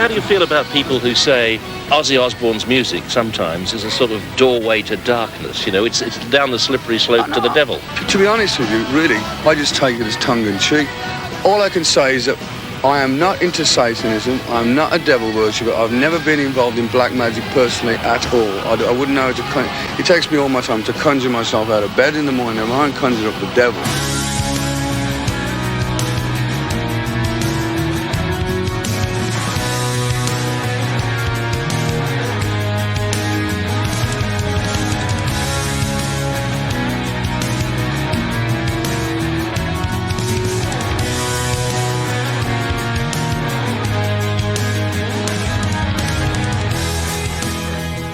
How do you feel about people who say Ozzy Osbourne's music sometimes is a sort of doorway to darkness? You know, it's down the slippery slope to the devil. To be honest with you, really, I just take it as tongue-in-cheek. All I can say is that I am not into Satanism. I'm not a devil worshipper. I've never been involved in black magic personally at all. I wouldn't know how to... It takes me all my time to conjure myself out of bed in the morning. I ain't conjured up the devil.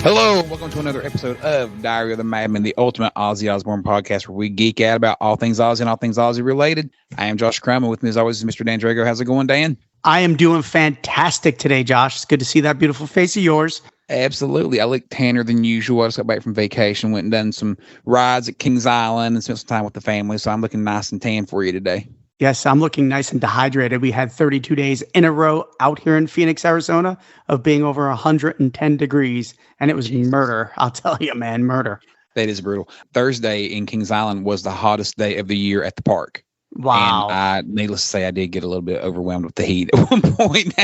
Hello, welcome to another episode of Diary of the Madman, the ultimate Ozzy Osbourne podcast where we geek out about all things Ozzy and all things Ozzy related. I am Josh Crum, and with me as always is Mr. Dan Drago. How's it going, Dan? I am doing fantastic today, Josh. It's good to see that beautiful face of yours. Absolutely. I look tanner than usual. I just got back from vacation, went and done some rides at Kings Island and spent some time with the family, so I'm looking nice and tan for you today. Yes, I'm looking nice and dehydrated. We had 32 days in a row out here in Phoenix, Arizona of being over 110 degrees, and it was murder. I'll tell you, man, murder. That is brutal. Thursday in Kings Island was the hottest day of the year at the park. Wow. And needless to say, I did get a little bit overwhelmed with the heat at one point.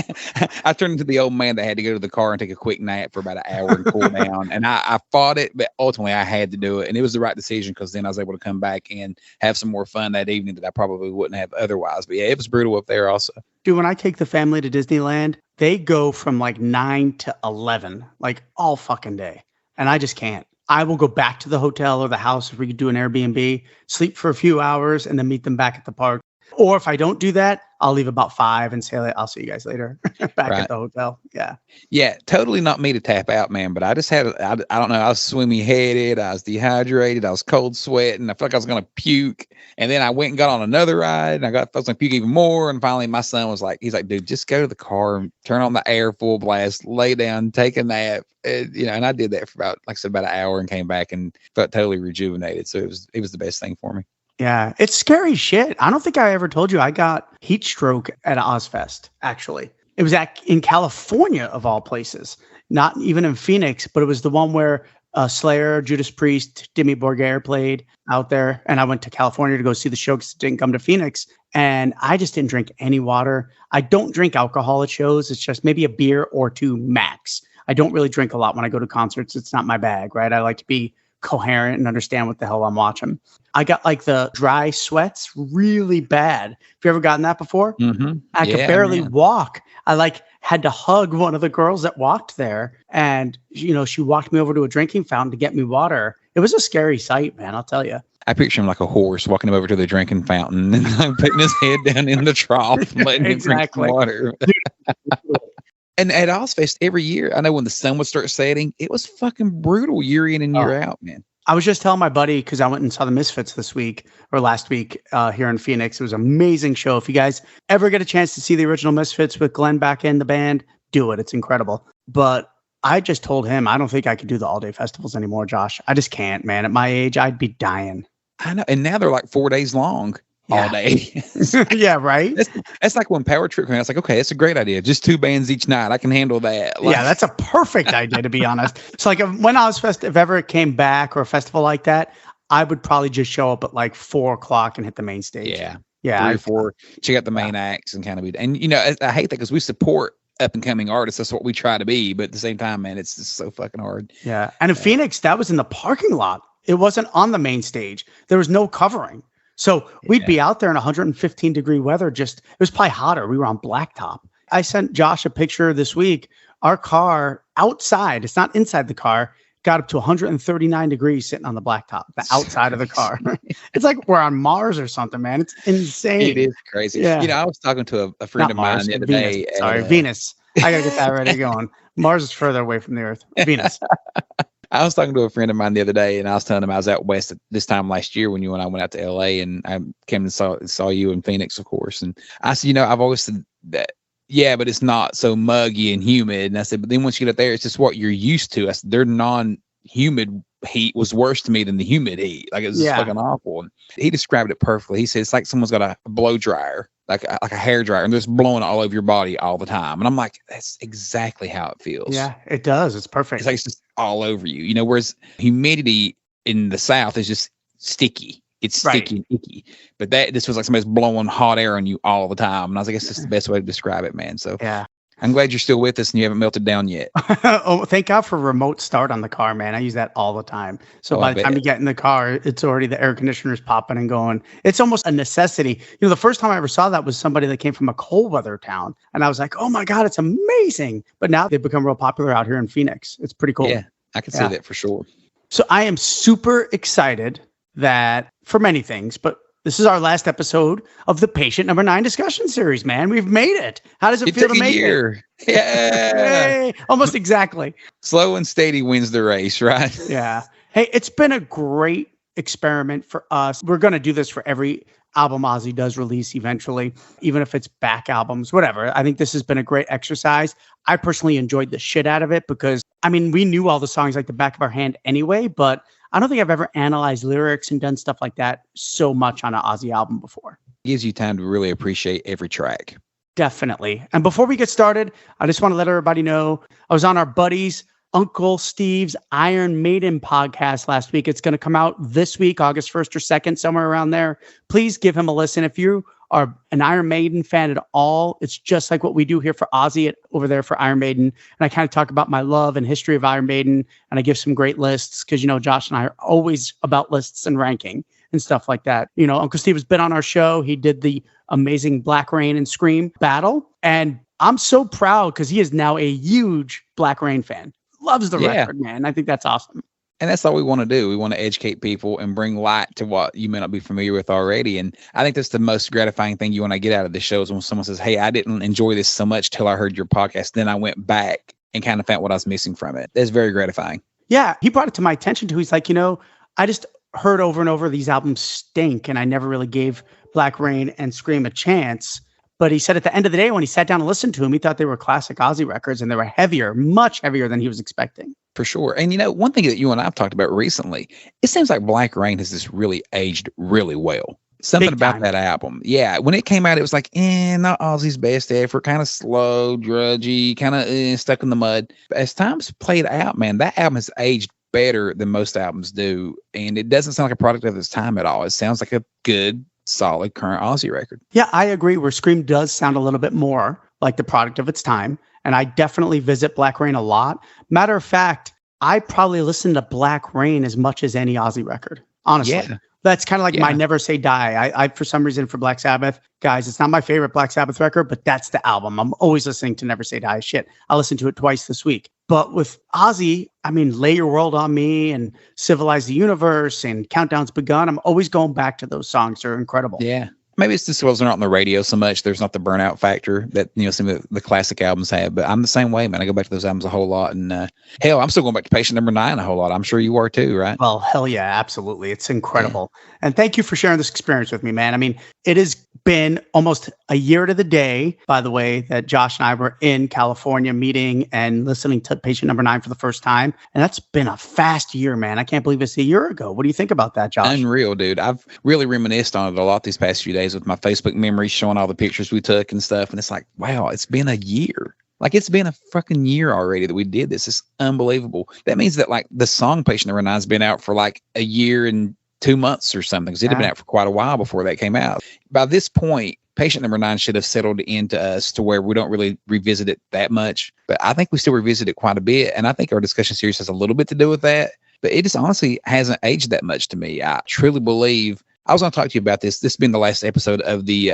I turned into the old man that had to go to the car and take a quick nap for about an hour and cool down. And I fought it, but ultimately I had to do it. And it was the right decision because then I was able to come back and have some more fun that evening that I probably wouldn't have otherwise. But yeah, it was brutal up there also. Dude, when I take the family to Disneyland, they go from like 9 to 11, like all fucking day. And I just can't. I will go back to the hotel or the house if we could do an Airbnb, sleep for a few hours, and then meet them back at the park. Or if I don't do that, I'll leave about 5 and say, I'll see you guys later back at the hotel. Yeah. Yeah, totally not me to tap out, man. But I just had, I don't know, I was swimmy headed. I was dehydrated. I was cold sweating. I felt like I was going to puke. And then I went and got on another ride and I was going to puke even more. And finally my son was like, he's like, dude, just go to the car and turn on the air full blast, lay down, take a nap. And I did that for about, like I said, about an hour and came back and felt totally rejuvenated. So it was the best thing for me. Yeah, it's scary shit. I don't think I ever told you I got heat stroke at Ozfest, actually. It was in California, of all places, not even in Phoenix, but it was the one where Slayer, Judas Priest, Dimmy Borgir played out there. And I went to California to go see the show because it didn't come to Phoenix. And I just didn't drink any water. I don't drink alcohol at shows. It's just maybe a beer or two max. I don't really drink a lot when I go to concerts. It's not my bag, right? I like to be coherent and understand what the hell I'm watching. I got like the dry sweats really bad. Have you ever gotten that before? Mm-hmm. I could barely walk. I had to hug one of the girls that walked there. And, she walked me over to a drinking fountain to get me water. It was a scary sight, man. I'll tell you. I picture him like a horse walking him over to the drinking fountain and putting his head down in the trough and letting him drink some water. And at Ozfest every year, I know when the sun would start setting, it was fucking brutal year in and year out, man. I was just telling my buddy, because I went and saw the Misfits last week here in Phoenix. It was an amazing show. If you guys ever get a chance to see the original Misfits with Glenn back in the band, do it. It's incredible. But I just told him, I don't think I could do the all-day festivals anymore, Josh. I just can't, man. At my age, I'd be dying. I know. And now they're like 4 days long. All day. Yeah, right. That's like when Power Trip came out. It's like, okay, it's a great idea. Just 2 bands each night. I can handle that. Yeah, that's a perfect idea, to be honest. So like when Ozfest, if ever it came back or a festival like that, I would probably just show up at like 4 o'clock and hit the main stage. Yeah. 3 or 4, check out the main acts and kind of be, and I hate that because we support up and coming artists. That's what we try to be. But at the same time, man, it's just so fucking hard. Yeah. And in Phoenix, that was in the parking lot. It wasn't on the main stage. There was no covering. So we'd be out there in 115 degree weather. It was probably hotter. We were on blacktop. I sent Josh a picture this week. Our car outside, it's not inside the car, got up to 139 degrees sitting on the blacktop, the outside of the car. It's like we're on Mars or something, man. It's insane. It is crazy. Yeah. I was talking to a friend of mine the other day. Sorry, Venus. I got to get that ready going. Mars is further away from the Earth. Venus. I was talking to a friend of mine the other day, and I was telling him I was out west at this time last year when you and I went out to LA, and I came and saw you in Phoenix, of course. And I said, I've always said that, yeah, but it's not so muggy and humid. And I said, but then once you get up there, it's just what you're used to. I said, they're non-humid heat was worse to me than the humid heat. Like, it was fucking awful. And he described it perfectly. He said it's like someone's got a blow dryer, like a hair dryer, and they're just blowing all over your body all the time. And I'm like, that's exactly how it feels. Yeah, it does. It's perfect. It's like it's just all over you, you know, whereas humidity in the South is just sticky. It's sticky and icky. But this was like somebody's blowing hot air on you all the time. And I was like, that's the best way to describe it, man. So yeah. I'm glad you're still with us and you haven't melted down yet. Oh, thank God for remote start on the car, man. I use that all the time. So by the time you get in the car, it's already the air conditioner's popping and going. It's almost a necessity. You know, the first time I ever saw that was somebody that came from a cold weather town. And I was like, oh my God, it's amazing. But now they've become real popular out here in Phoenix. It's pretty cool. Yeah, I can see that for sure. So I am super excited that for many things, but this is our last episode of the Patient Number 9 discussion series, man. We've made it. How does it feel to make it? Yeah. Hey, almost exactly. Slow and steady wins the race, right? Yeah. Hey, it's been a great experiment for us. We're going to do this for every album Ozzy does release eventually, even if it's back albums, whatever. I think this has been a great exercise. I personally enjoyed the shit out of it because, I mean, we knew all the songs like the back of our hand anyway, but I don't think I've ever analyzed lyrics and done stuff like that so much on an Ozzy album before. It gives you time to really appreciate every track. Definitely. And before we get started, I just want to let everybody know I was on our buddies Uncle Steve's Iron Maiden podcast last week. It's going to come out this week, August 1st or 2nd, somewhere around there. Please give him a listen. If you are an Iron Maiden fan at all, it's just like what we do here for Ozzy over there for Iron Maiden. And I kind of talk about my love and history of Iron Maiden, and I give some great lists because, you know, Josh and I are always about lists and ranking and stuff like that. You know, Uncle Steve has been on our show. He did the amazing Black Rain and Scream battle. And I'm so proud because he is now a huge Black Rain fan. Loves the record, man. I think that's awesome. And that's all we want to do. We want to educate people and bring light to what you may not be familiar with already. And I think that's the most gratifying thing you want to get out of the show is when someone says, hey, I didn't enjoy this so much till I heard your podcast. Then I went back and kind of found what I was missing from it. That's very gratifying. Yeah. He brought it to my attention too. He's like, you know, I just heard over and over these albums stink. And I never really gave Black Rain and Scream a chance. But he said at the end of the day, when he sat down and listened to them, he thought they were classic Ozzy records and they were heavier, much heavier than he was expecting. For sure. And, you know, one thing that you and I have talked about recently, it seems like Black Rain has just really aged really well. Something about that album. Yeah. When it came out, it was like, not Ozzy's best effort, kind of slow, drudgy, kind of stuck in the mud. But as time's played out, man, that album has aged better than most albums do. And it doesn't sound like a product of its time at all. It sounds like a good, solid current Ozzy record. Yeah, I agree. Where Scream does sound a little bit more like the product of its time. And I definitely visit Black Rain a lot. Matter of fact, I probably listen to Black Rain as much as any Ozzy record, honestly. Yeah. That's kind of like my Never Say Die. I, for some reason, for Black Sabbath, guys, it's not my favorite Black Sabbath record, but that's the album. I'm always listening to Never Say Die. Shit, I listened to it twice this week. But with Ozzy, I mean, Lay Your World on Me and Civilize the Universe and Countdown's Begun. I'm always going back to those songs. They're incredible. Yeah. Maybe it's just because they're not on the radio so much. There's not the burnout factor that, you know, some of the classic albums have. But I'm the same way, man. I go back to those albums a whole lot. And hell, I'm still going back to Patient Number 9 a whole lot. I'm sure you are too, right? Well, hell yeah, absolutely. It's incredible. Yeah. And thank you for sharing this experience with me, man. I mean, it has been almost a year to the day, by the way, that Josh and I were in California meeting and listening to Patient Number 9 for the first time. And that's been a fast year, man. I can't believe it's a year ago. What do you think about that, Josh? Unreal, dude. I've really reminisced on it a lot these past few days with my Facebook memories showing all the pictures we took and stuff. And it's like, wow, it's been a year. Like, it's been a fucking year already that we did this. It's unbelievable. That means that, like, the song Patient Number 9 has been out for like a year and 2 months or something, because it had been out for quite a while before that came out. By this point, Patient Number 9 should have settled into us to where we don't really revisit it that much. But I think we still revisit it quite a bit. And I think our discussion series has a little bit to do with that. But it just honestly hasn't aged that much to me. I truly believe, I was going to talk to you about this. This has been the last episode of the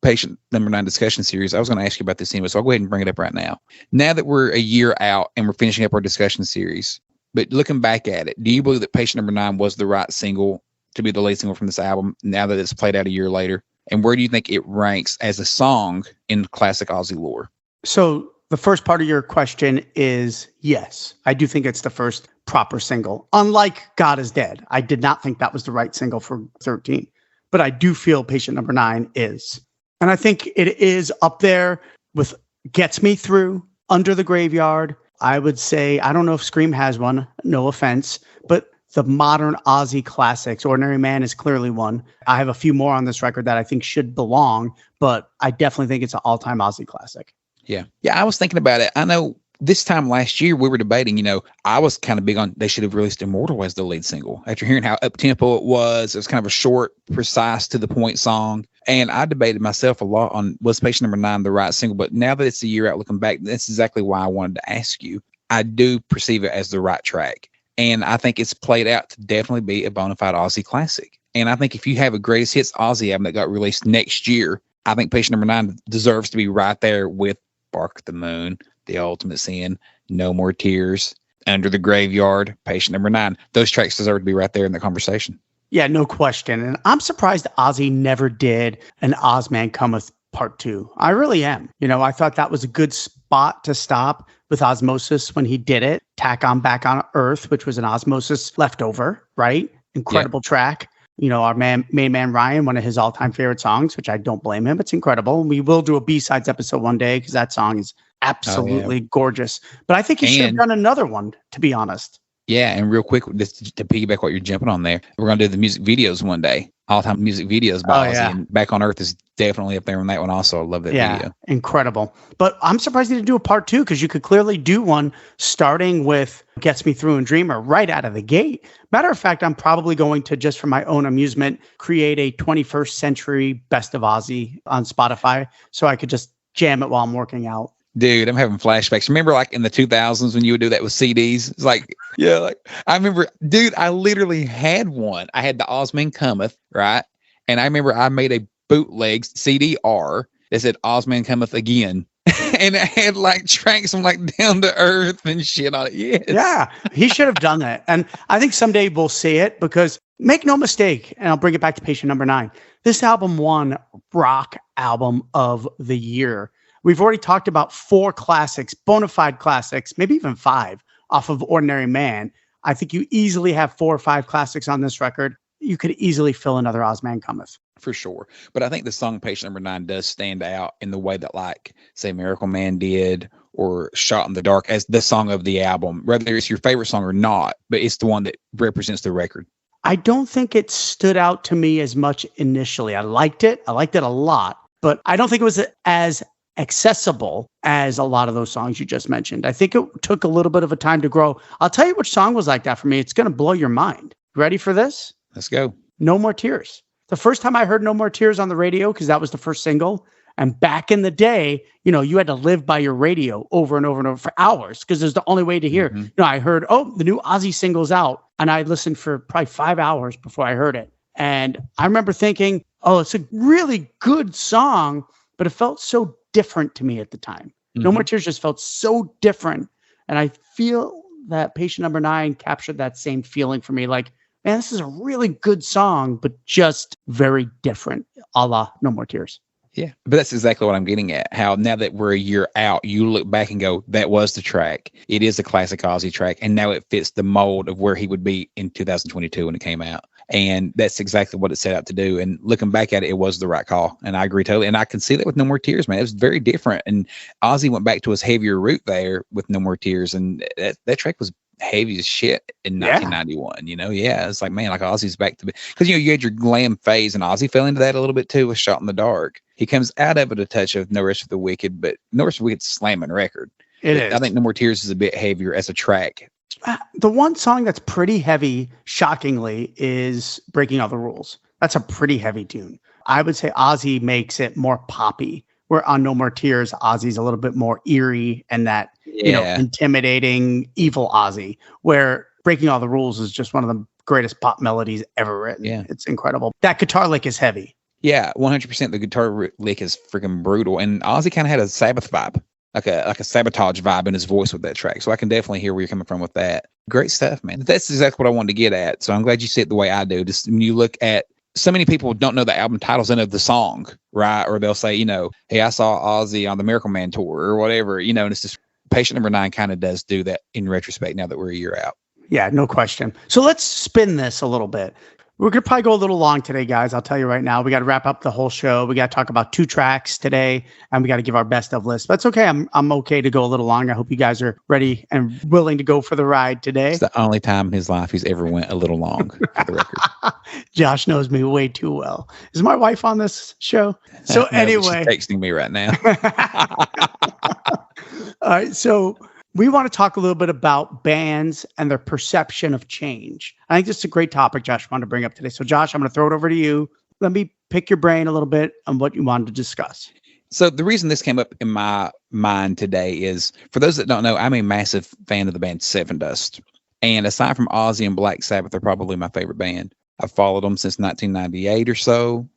Patient Number 9 discussion series. I was going to ask you about this anyway, so I'll go ahead and bring it up right now. Now that we're a year out and we're finishing up our discussion series, but looking back at it, do you believe that Patient Number 9 was the right single to be the lead single from this album now that it's played out a year later? And where do you think it ranks as a song in classic Ozzy lore? So the first part of your question is yes. I do think it's the first proper single. Unlike God Is Dead, I did not think that was the right single for 13. But I do feel Patient Number 9 is. And I think it is up there with Gets Me Through, Under the Graveyard. I would say, I don't know if Scream has one, no offense, but the modern Ozzy classics. Ordinary Man is clearly one. I have a few more on this record that I think should belong, but I definitely think it's an all-time Ozzy classic. Yeah. Yeah, I was thinking about it. I know this time last year we were debating, I was kind of big on they should have released Immortal as the lead single. After hearing how up-tempo it was kind of a short, precise, to the point song. And I debated myself a lot on was Patient Number 9 the right single. But now that it's a year out looking back, that's exactly why I wanted to ask you. I do perceive it as the right track. And I think it's played out to definitely be a bona fide Ozzy classic. And I think if you have a greatest hits Ozzy album that got released next year, I think Patient Number 9 deserves to be right there with Bark at the Moon, The Ultimate Sin, No More Tears, Under the Graveyard, Patient Number 9. Those tracks deserve to be right there in the conversation. Yeah, no question. And I'm surprised Ozzy never did an Ozman Cometh Part 2. I really am. I thought that was a good spot to stop with Osmosis when he did it. Tack on Back on Earth, which was an Osmosis leftover, right? Incredible track. Our main man Ryan, one of his all-time favorite songs, which I don't blame him. It's incredible. We will do a B-sides episode one day because that song is absolutely gorgeous. But I think he should have done another one, to be honest. Yeah, and real quick, just to piggyback what you're jumping on there, we're going to do the music videos one day. All-time music videos by Ozzy, and Back on Earth is definitely up there on that one also. I love that video. Incredible. But I'm surprised he didn't do a part 2 because you could clearly do one starting with Gets Me Through and Dreamer right out of the gate. Matter of fact, I'm probably going to, just for my own amusement, create a 21st century best of Ozzy on Spotify so I could just jam it while I'm working out. Dude, I'm having flashbacks. Remember like in the 2000s when you would do that with CDs? It's like, I remember, dude, I literally had one. I had the Ozman Cometh, right? And I remember I made a bootleg CDR that said Ozman Cometh Again. And it had like tracks from like Down to Earth and shit on it. Yes. Yeah, he should have done that. And I think someday we'll see it because make no mistake, and I'll bring it back to Patient Number 9. This album won Rock Album of the Year. We've already talked about 4 classics, bona fide classics, maybe even 5 off of Ordinary Man. I think you easily have 4 or 5 classics on this record. You could easily fill another Ozman Cometh. For sure. But I think the song Patient Number 9 does stand out in the way that, like, say, Miracle Man did or Shot in the Dark as the song of the album, whether it's your favorite song or not, but it's the one that represents the record. I don't think it stood out to me as much initially. I liked it. I liked it a lot, but I don't think it was as accessible as a lot of those songs you just mentioned. I think it took a little bit of a time to grow. I'll tell you which song was like that for me. It's going to blow your mind. Ready for this? Let's go. No More Tears. The first time I heard No More Tears on the radio, because that was the first single, and back in the day, you had to live by your radio over and over and over for hours because it was the only way to hear. Mm-hmm. I heard, the new Ozzy single's out, and I listened for probably 5 hours before I heard it. And I remember thinking, it's a really good song, but it felt so different to me at the time. Mm-hmm. No More Tears just felt so different. And I feel that Patient Number 9 captured that same feeling for me. Like, man, this is a really good song, but just very different, a la No More Tears. Yeah, but that's exactly what I'm getting at. How now that we're a year out, you look back and go, that was the track. It is a classic Ozzy track. And now it fits the mold of where he would be in 2022 when it came out. And that's exactly what it set out to do. And looking back at it, it was the right call. And I agree totally. And I can see that with No More Tears, man. It was very different. And Ozzy went back to his heavier route there with No More Tears. And that track was heavy as shit in 1991. Yeah, it's like, man, like Ozzy's back to, because you had your glam phase, and Ozzy fell into that a little bit too with Shot in the Dark. He comes out of it a touch of No Rest for the Wicked, but No Rest for the Wicked's slamming record. It is. I think No More Tears is a bit heavier as a track. The one song that's pretty heavy, shockingly, is Breaking All the Rules. That's a pretty heavy tune. I would say Ozzy makes it more poppy, where on No More Tears, Ozzy's a little bit more eerie and that, intimidating, evil Ozzy, where Breaking All the Rules is just one of the greatest pop melodies ever written. Yeah. It's incredible. That guitar lick is heavy. Yeah, 100%. The guitar lick is freaking brutal. And Ozzy kind of had a Sabbath vibe, like a sabotage vibe in his voice with that track. So I can definitely hear where you're coming from with that. Great stuff, man. That's exactly what I wanted to get at. So I'm glad you see it the way I do. Just when you look at, so many people don't know the album titles and of the song, right? Or they'll say, hey, I saw Ozzy on the Miracle Man tour or whatever, and it's just Patient Number 9 kind of does do that in retrospect now that we're a year out. Yeah, no question. So let's spin this a little bit. We're going to probably go a little long today, guys. I'll tell you right now. We got to wrap up the whole show. We got to talk about 2 tracks today, and we got to give our best of list. That's okay. I'm okay to go a little long. I hope you guys are ready and willing to go for the ride today. It's the only time in his life he's ever went a little long, for the record. Josh knows me way too well. Is my wife on this show? So No, anyway. she's texting me right now. All right. So we want to talk a little bit about bands and their perception of change. I think this is a great topic Josh wanted to bring up today. So Josh, I'm going to throw it over to you. Let me pick your brain a little bit on what you wanted to discuss. So the reason this came up in my mind today is, for those that don't know, I'm a massive fan of the band Seven Dust. And aside from Ozzy and Black Sabbath, they're probably my favorite band. I've followed them since 1998 or so.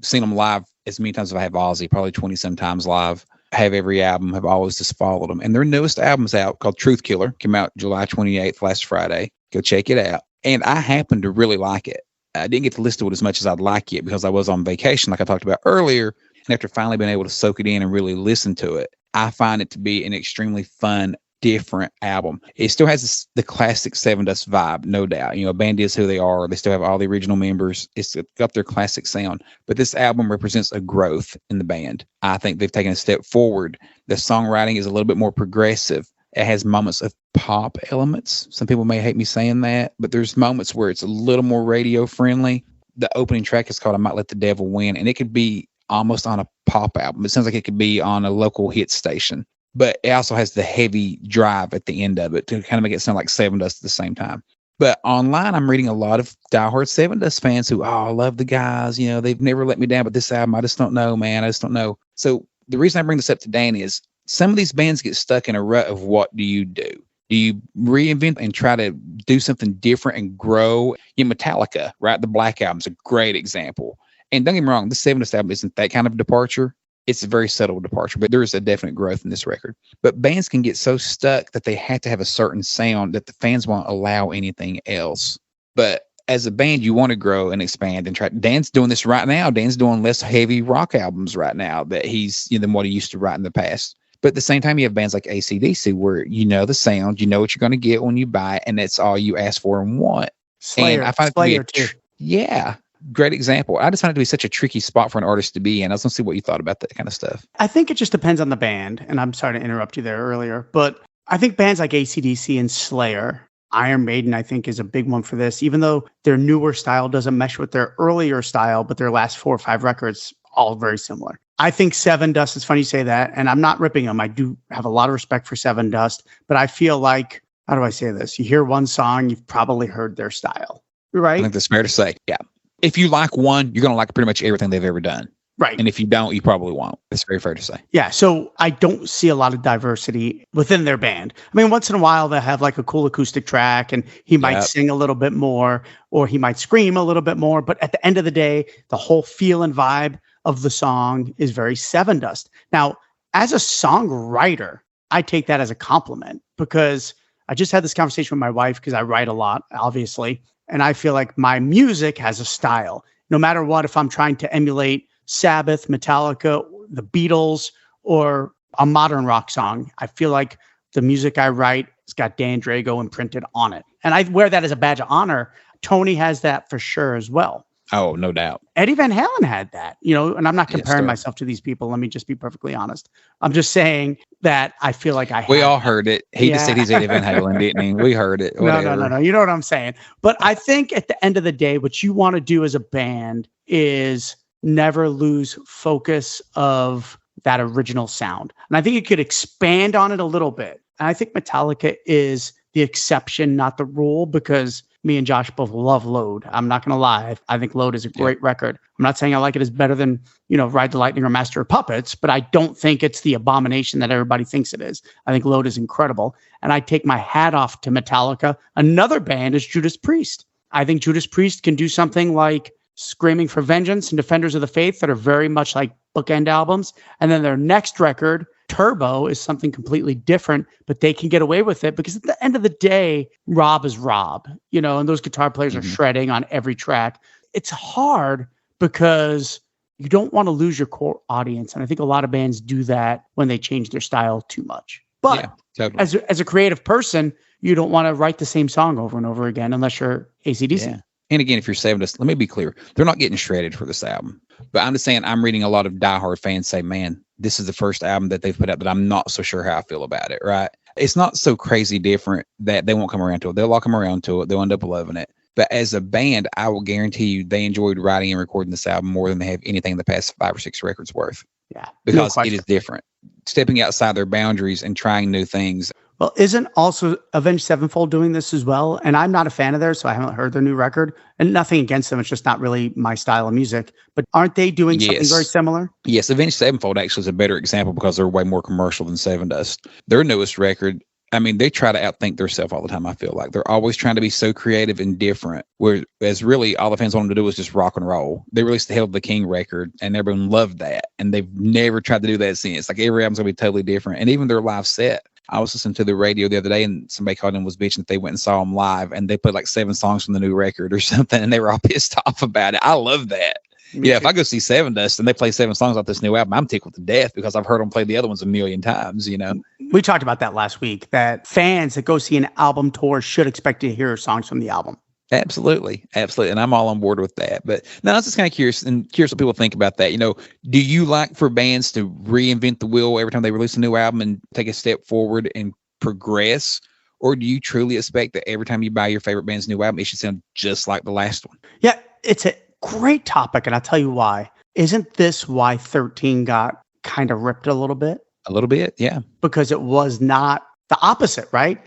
Seen them live as many times as I have Ozzy, probably 20 some times live. Have every album, have always just followed them. And their newest album's out called Truth Killer, came out July 28th, last Friday. Go check it out. And I happen to really like it. I didn't get to listen to it as much as I'd like it because I was on vacation, like I talked about earlier. And after finally being able to soak it in and really listen to it, I find it to be an extremely fun, different album. It still has the classic Seven Dust vibe, no doubt. You know, a band is who they are. They still have all the original members. It's got their classic sound. But this album represents a growth in the band. I think they've taken a step forward. The songwriting is a little bit more progressive. It has moments of pop elements. Some people may hate me saying that, but there's moments where it's a little more radio friendly. The opening track is called I Might Let the Devil Win, and it could be almost on a pop album. It sounds like it could be on a local hit station. But it also has the heavy drive at the end of it to kind of make it sound like Seven Dust at the same time. But online, I'm reading a lot of diehard Seven Dust fans who, I love the guys. You know, they've never let me down, but this album, I just don't know, man. I just don't know. So the reason I bring this up to Dan is some of these bands get stuck in a rut of what do you do? Do you reinvent and try to do something different and grow? Metallica, right? The Black Album's a great example. And don't get me wrong, the Seven Dust album isn't that kind of departure. It's a very subtle departure, but there is a definite growth in this record. But bands can get so stuck that they have to have a certain sound that the fans won't allow anything else. But as a band, you want to grow and expand and try. Dan's doing this right now. Dan's doing less heavy rock albums right now that he's than what he used to write in the past. But at the same time, you have bands like AC/DC where you know the sound, you know what you're going to get when you buy it, and that's all you ask for and want. Slayer, and I find Slayer too. Yeah. Great example. I just find it to be such a tricky spot for an artist to be in. I was going to see what you thought about that kind of stuff. I think it just depends on the band. And I'm sorry to interrupt you there earlier, but I think bands like AC/DC and Slayer, Iron Maiden, I think is a big one for this, even though their newer style doesn't mesh with their earlier style, but their last 4 or 5 records, all very similar. I think Seven Dust, it's funny you say that, and I'm not ripping them. I do have a lot of respect for Seven Dust, but I feel like, how do I say this? You hear one song, you've probably heard their style, right? I think that's fair to say. Yeah. If you like one, you're going to like pretty much everything they've ever done. Right. And if you don't, you probably won't. It's very fair to say. Yeah. So I don't see a lot of diversity within their band. I mean, once in a while, they'll have like a cool acoustic track and he might sing a little bit more or he might scream a little bit more. But at the end of the day, the whole feel and vibe of the song is very Seven Dust. Now, as a songwriter, I take that as a compliment because I just had this conversation with my wife because I write a lot, obviously. And I feel like my music has a style. No matter what, if I'm trying to emulate Sabbath, Metallica, the Beatles, or a modern rock song, I feel like the music I write has got Dan Drago imprinted on it. And I wear that as a badge of honor. Tony has that for sure as well. Oh, no doubt. Eddie Van Halen had that, and I'm not comparing myself to these people. Let me just be perfectly honest. I'm just saying that I feel like we all heard it. He just said he's Eddie Van Halen, didn't he? We heard it. No. You know what I'm saying? But I think at the end of the day, what you want to do as a band is never lose focus of that original sound. And I think you could expand on it a little bit. And I think Metallica is the exception, not the rule, because me and Josh both love Load. I'm not going to lie. I think Load is a great record. I'm not saying I like it as better than, Ride the Lightning or Master of Puppets, but I don't think it's the abomination that everybody thinks it is. I think Load is incredible. And I take my hat off to Metallica. Another band is Judas Priest. I think Judas Priest can do something like Screaming for Vengeance and Defenders of the Faith that are very much like bookend albums. And then their next record, Turbo, is something completely different, but they can get away with it because at the end of the day, Rob is Rob, and those guitar players are shredding on every track. It's hard because you don't want to lose your core audience. And I think a lot of bands do that when they change their style too much. But as a creative person, you don't want to write the same song over and over again unless you're AC/DC. Yeah. And again, if you're Seven Dust, let me be clear. They're not getting shredded for this album. But I'm just saying, I'm reading a lot of diehard fans say, man, this is the first album that they've put out that I'm not so sure how I feel about it, right? It's not so crazy different that they won't come around to it. They'll all come around to it. They'll end up loving it. But as a band, I will guarantee you they enjoyed writing and recording this album more than they have anything in the past 5 or 6 records worth. Yeah. Because it is different. Stepping outside their boundaries and trying new things. Well, isn't also Avenged Sevenfold doing this as well? And I'm not a fan of theirs, so I haven't heard their new record. And nothing against them. It's just not really my style of music. But aren't they doing something very similar? Yes, Avenged Sevenfold actually is a better example because they're way more commercial than Seven Dust. Their newest record, I mean, they try to outthink themselves all the time, I feel like. They're always trying to be so creative and different, whereas really all the fans want them to do is just rock and roll. They released the Hail to the King record, and everyone loved that. And they've never tried to do that since. Like, every album's going to be totally different. And even their live set. I was listening to the radio the other day, and somebody called in and was bitching that they went and saw them live, and they played like 7 songs from the new record or something, and they were all pissed off about it. I love that. Yeah, if I go see Seven Dust and they play 7 songs off this new album, I'm tickled to death because I've heard them play the other ones a million times, you know? We talked about that last week, that fans that go see an album tour should expect to hear songs from the album. Absolutely. Absolutely. And I'm all on board with that. But no, I was just kind of curious what people think about that. You know, do you like for bands to reinvent the wheel every time they release a new album and take a step forward and progress? Or do you truly expect that every time you buy your favorite band's new album, it should sound just like the last one? Yeah, it's a great topic. And I'll tell you why. Isn't this why 13 got kind of ripped a little bit? A little bit, yeah. Because it was not the opposite, right?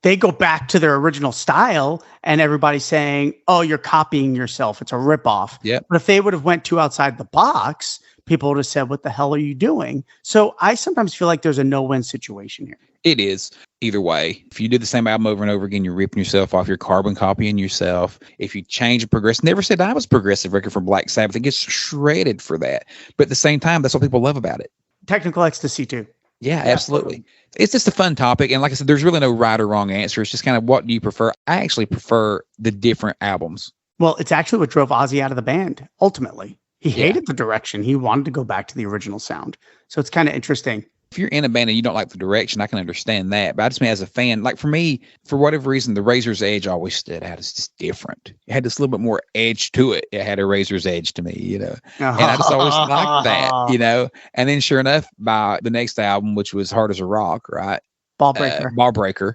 They go back to their original style and everybody's saying, oh, you're copying yourself. It's a ripoff. Yep. But if they would have went too outside the box, people would have said, what the hell are you doing? So I sometimes feel like there's a no-win situation here. It is. Either way, if you do the same album over and over again, you're ripping yourself off. You're carbon copying yourself. If you change a progressive, never said I was progressive record for Black Sabbath. It gets shredded for that. But at the same time, that's what people love about it. Technical ecstasy too. Yeah, absolutely. It's just a fun topic. And like I said, there's really no right or wrong answer. It's just kind of what do you prefer? I actually prefer the different albums. Well, it's actually what drove Ozzy out of the band, ultimately. He hated the direction. He wanted to go back to the original sound. So it's kind of interesting. If you're in a band and you don't like the direction, I can understand that. But I just mean as a fan, like for me, for whatever reason, the Razor's Edge always stood out. It's just different. It had this little bit more edge to it. It had a Razor's Edge to me, you know. And I just always liked that, you know. And then sure enough, by the next album, which was Hard as a Rock, right? Ballbreaker.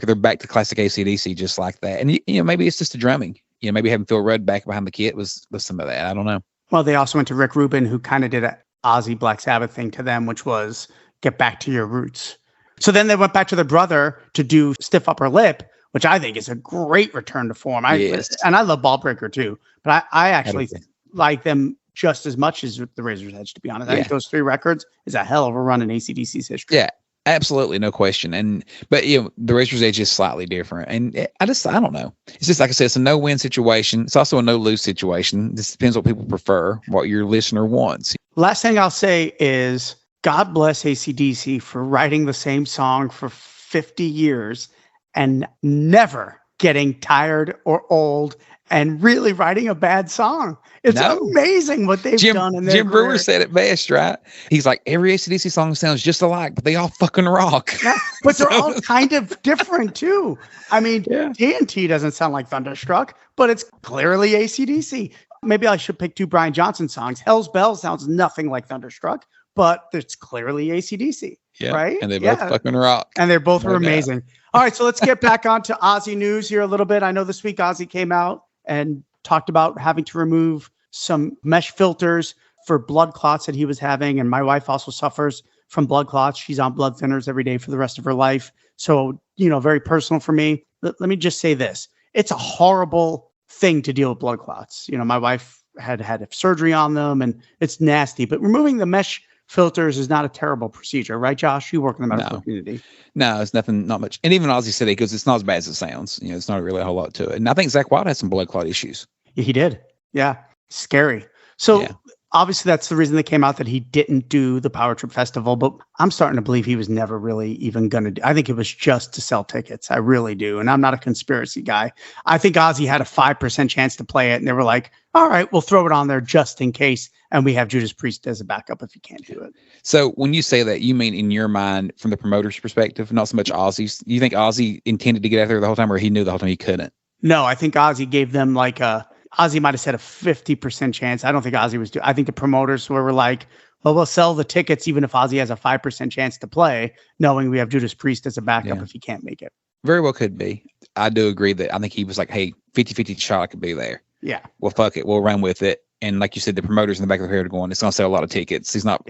They're back to classic AC/DC just like that. And, you know, maybe it's just the drumming. You know, maybe having Phil Rudd back behind the kit was some of that. I don't know. Well, they also went to Rick Rubin, who kind of did a Ozzy Black Sabbath thing to them, which was get back to your roots. So then they went back to their brother to do Stiff Upper Lip, which I think is a great return to form. And I love Ballbreaker too, but I actually like them just as much as the Razor's Edge, to be honest. I think those 3 records is a hell of a run in AC/DC's history. Yeah, absolutely. No question. But you know, the Razor's Edge is slightly different. And I don't know. It's just, like I said, it's a no-win situation. It's also a no-lose situation. This depends what people prefer, what your listener wants. Last thing I'll say is, God bless AC/DC for writing the same song for 50 years and never getting tired or old and really writing a bad song. It's amazing what they've done in their Jim career. Brewer said it best, right? He's like, every AC/DC song sounds just alike, but they all fucking rock. Yeah, but they're all kind of different too. I mean, TNT doesn't sound like Thunderstruck, but it's clearly AC/DC. Maybe I should pick 2 Brian Johnson songs. Hell's Bells sounds nothing like Thunderstruck, but it's clearly AC/DC, right? And they both fucking rock. And they're both amazing. All right, so let's get back on to Ozzy news here a little bit. I know this week Ozzy came out and talked about having to remove some mesh filters for blood clots that he was having. And my wife also suffers from blood clots. She's on blood thinners every day for the rest of her life. So, you know, very personal for me. Let me just say this. It's a horrible thing to deal with blood clots. You know, my wife had surgery on them and it's nasty, but removing the mesh filters is not a terrible procedure, right, Josh? You work in the medical community. No, it's nothing, not much. And even Ozzy said it goes, it's not as bad as it sounds. You know, it's not really a whole lot to it. And I think Zakk Wylde had some blood clot issues. Yeah, he did. Yeah. Scary. So obviously that's the reason they came out that he didn't do the Power Trip Festival, but I'm starting to believe he was never really even going to do. I think it was just to sell tickets. I really do. And I'm not a conspiracy guy. I think Ozzy had a 5% chance to play it. And they were like, all right, we'll throw it on there just in case. And we have Judas Priest as a backup if he can't do it. So when you say that, you mean in your mind, from the promoter's perspective, not so much Ozzy's. You think Ozzy intended to get out there the whole time, or he knew the whole time he couldn't? No, I think Ozzy gave them Ozzy might have said a 50% chance. I don't think Ozzy was I think the promoters were like, well, we'll sell the tickets even if Ozzy has a 5% chance to play, knowing we have Judas Priest as a backup if he can't make it. Very well could be. I do agree that I think he was like, hey, 50-50 shot I could be there. Yeah. Well, fuck it. We'll run with it. And like you said, the promoters in the back of their head are going, it's going to sell a lot of tickets. He's not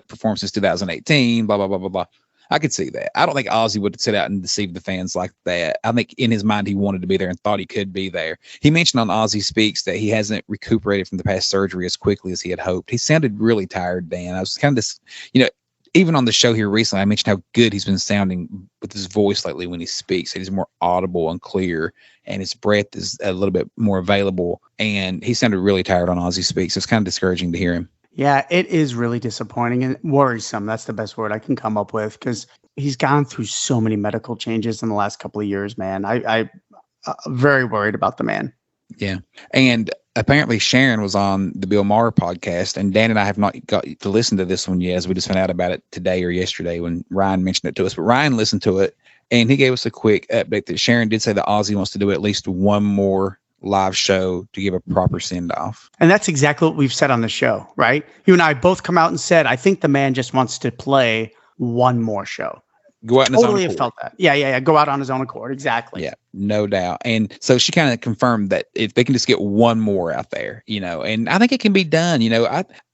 performed since 2018, blah, blah, blah, blah, blah. I could see that. I don't think Ozzy would sit out and deceive the fans like that. I think in his mind, he wanted to be there and thought he could be there. He mentioned on Ozzy Speaks that he hasn't recuperated from the past surgery as quickly as he had hoped. He sounded really tired, Dan. I was kind of this, even on the show here recently, I mentioned how good he's been sounding with his voice lately when he speaks. He's more audible and clear, and his breath is a little bit more available. And he sounded really tired on Ozzy Speaks. It's kind of discouraging to hear him. Yeah, it is really disappointing and worrisome. That's the best word I can come up with, because he's gone through so many medical changes in the last couple of years, man. I'm very worried about the man. Yeah. And apparently Sharon was on the Bill Maher podcast, and Dan and I have not got to listen to this one yet, as we just found out about it today or yesterday when Ryan mentioned it to us. But Ryan listened to it, and he gave us a quick update that Sharon did say that Ozzy wants to do at least one more live show to give a proper send-off. And that's exactly what we've said on the show, right? You and I both come out and said, I think the man just wants to play one more show. Go out on his own accord. Totally felt that. Yeah. Go out on his own accord. Exactly. Yeah, no doubt. And so she kind of confirmed that if they can just get one more out there, and I think it can be done,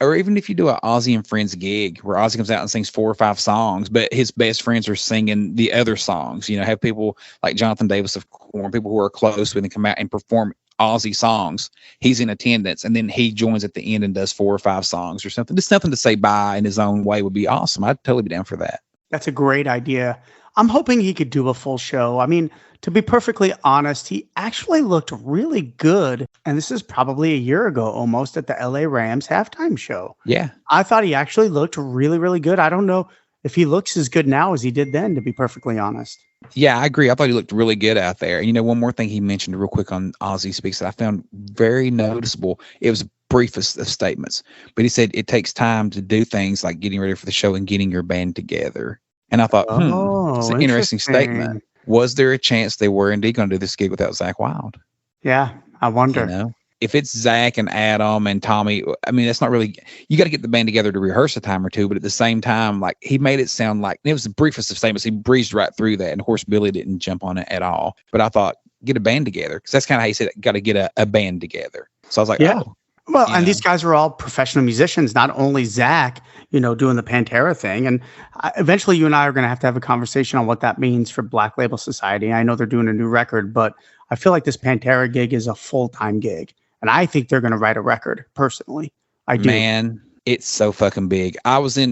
or even if you do an Ozzy and Friends gig where Ozzy comes out and sings 4 or 5 songs, but his best friends are singing the other songs, have people like Jonathan Davis of Korn, people who are close with him come out and perform Ozzy songs. He's in attendance, and then he joins at the end and does 4 or 5 songs or something. Just something to say bye in his own way would be awesome. I'd totally be down for that. That's a great idea. I'm hoping he could do a full show. I mean, to be perfectly honest, he actually looked really good. And this is probably a year ago almost at the LA Rams halftime show. Yeah. I thought he actually looked really, really good. I don't know if he looks as good now as he did then, to be perfectly honest. Yeah, I agree. I thought he looked really good out there. One more thing he mentioned real quick on Ozzy Speaks that I found very noticeable. It was briefest of statements, but he said it takes time to do things like getting ready for the show and getting your band together. And I thought, it's an interesting statement. Was there a chance they were indeed going to do this gig without Zakk Wylde? Yeah, I wonder. If it's Zach and Adam and Tommy, I mean, that's not really, you got to get the band together to rehearse a time or two, but at the same time, like, he made it sound like, it was the briefest of statements. He breezed right through that, and of course, Billy didn't jump on it at all. But I thought, get a band together, because that's kind of how he said it, got to get a band together. So I was like, Well, and these guys are all professional musicians, not only Zach, doing the Pantera thing. And eventually you and I are going to have a conversation on what that means for Black Label Society. I know they're doing a new record, but I feel like this Pantera gig is a full-time gig. And I think they're going to write a record, personally. I do. Man, it's so fucking big.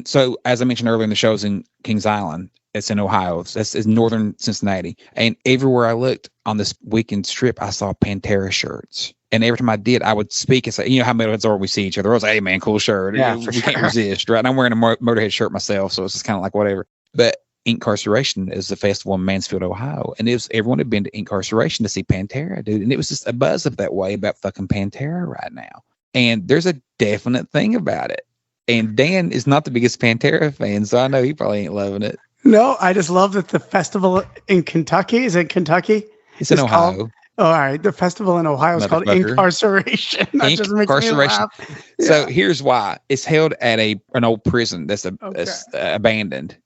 So as I mentioned earlier in the show, I was in Kings Island. It's in Ohio. That's in northern Cincinnati. And everywhere I looked on this weekend trip, I saw Pantera shirts. And every time I did, I would speak and say, how metalheads are when we see each other. I was like, hey, man, cool shirt. Yeah, we can't resist, right? And I'm wearing a Motorhead shirt myself, so it's just kind of like whatever. But Incarceration is the festival in Mansfield, Ohio. And everyone had been to Incarceration to see Pantera, dude. And it was just a buzz up that way about fucking Pantera right now. And there's a definite thing about it. And Dan is not the biggest Pantera fan, so I know he probably ain't loving it. No, I just love that the festival in Kentucky, is it Kentucky? It's in Ohio. All right. The festival in Ohio is called Incarceration. That just makes me laugh. So here's why. It's held at an old prison that's abandoned.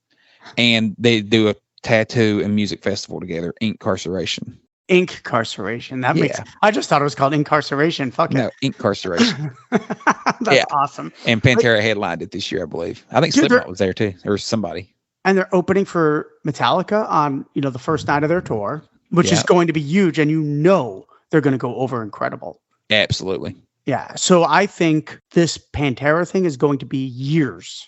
And they do a tattoo and music festival together, Incarceration. Incarceration. That makes. I just thought it was called Incarceration. Fuck it. No, Incarceration. That's awesome. And Pantera headlined it this year, I believe. I think Slipknot was there too, or somebody. And they're opening for Metallica on the first night of their tour, which is going to be huge, and they're going to go over incredible. Absolutely. Yeah. So I think this Pantera thing is going to be years.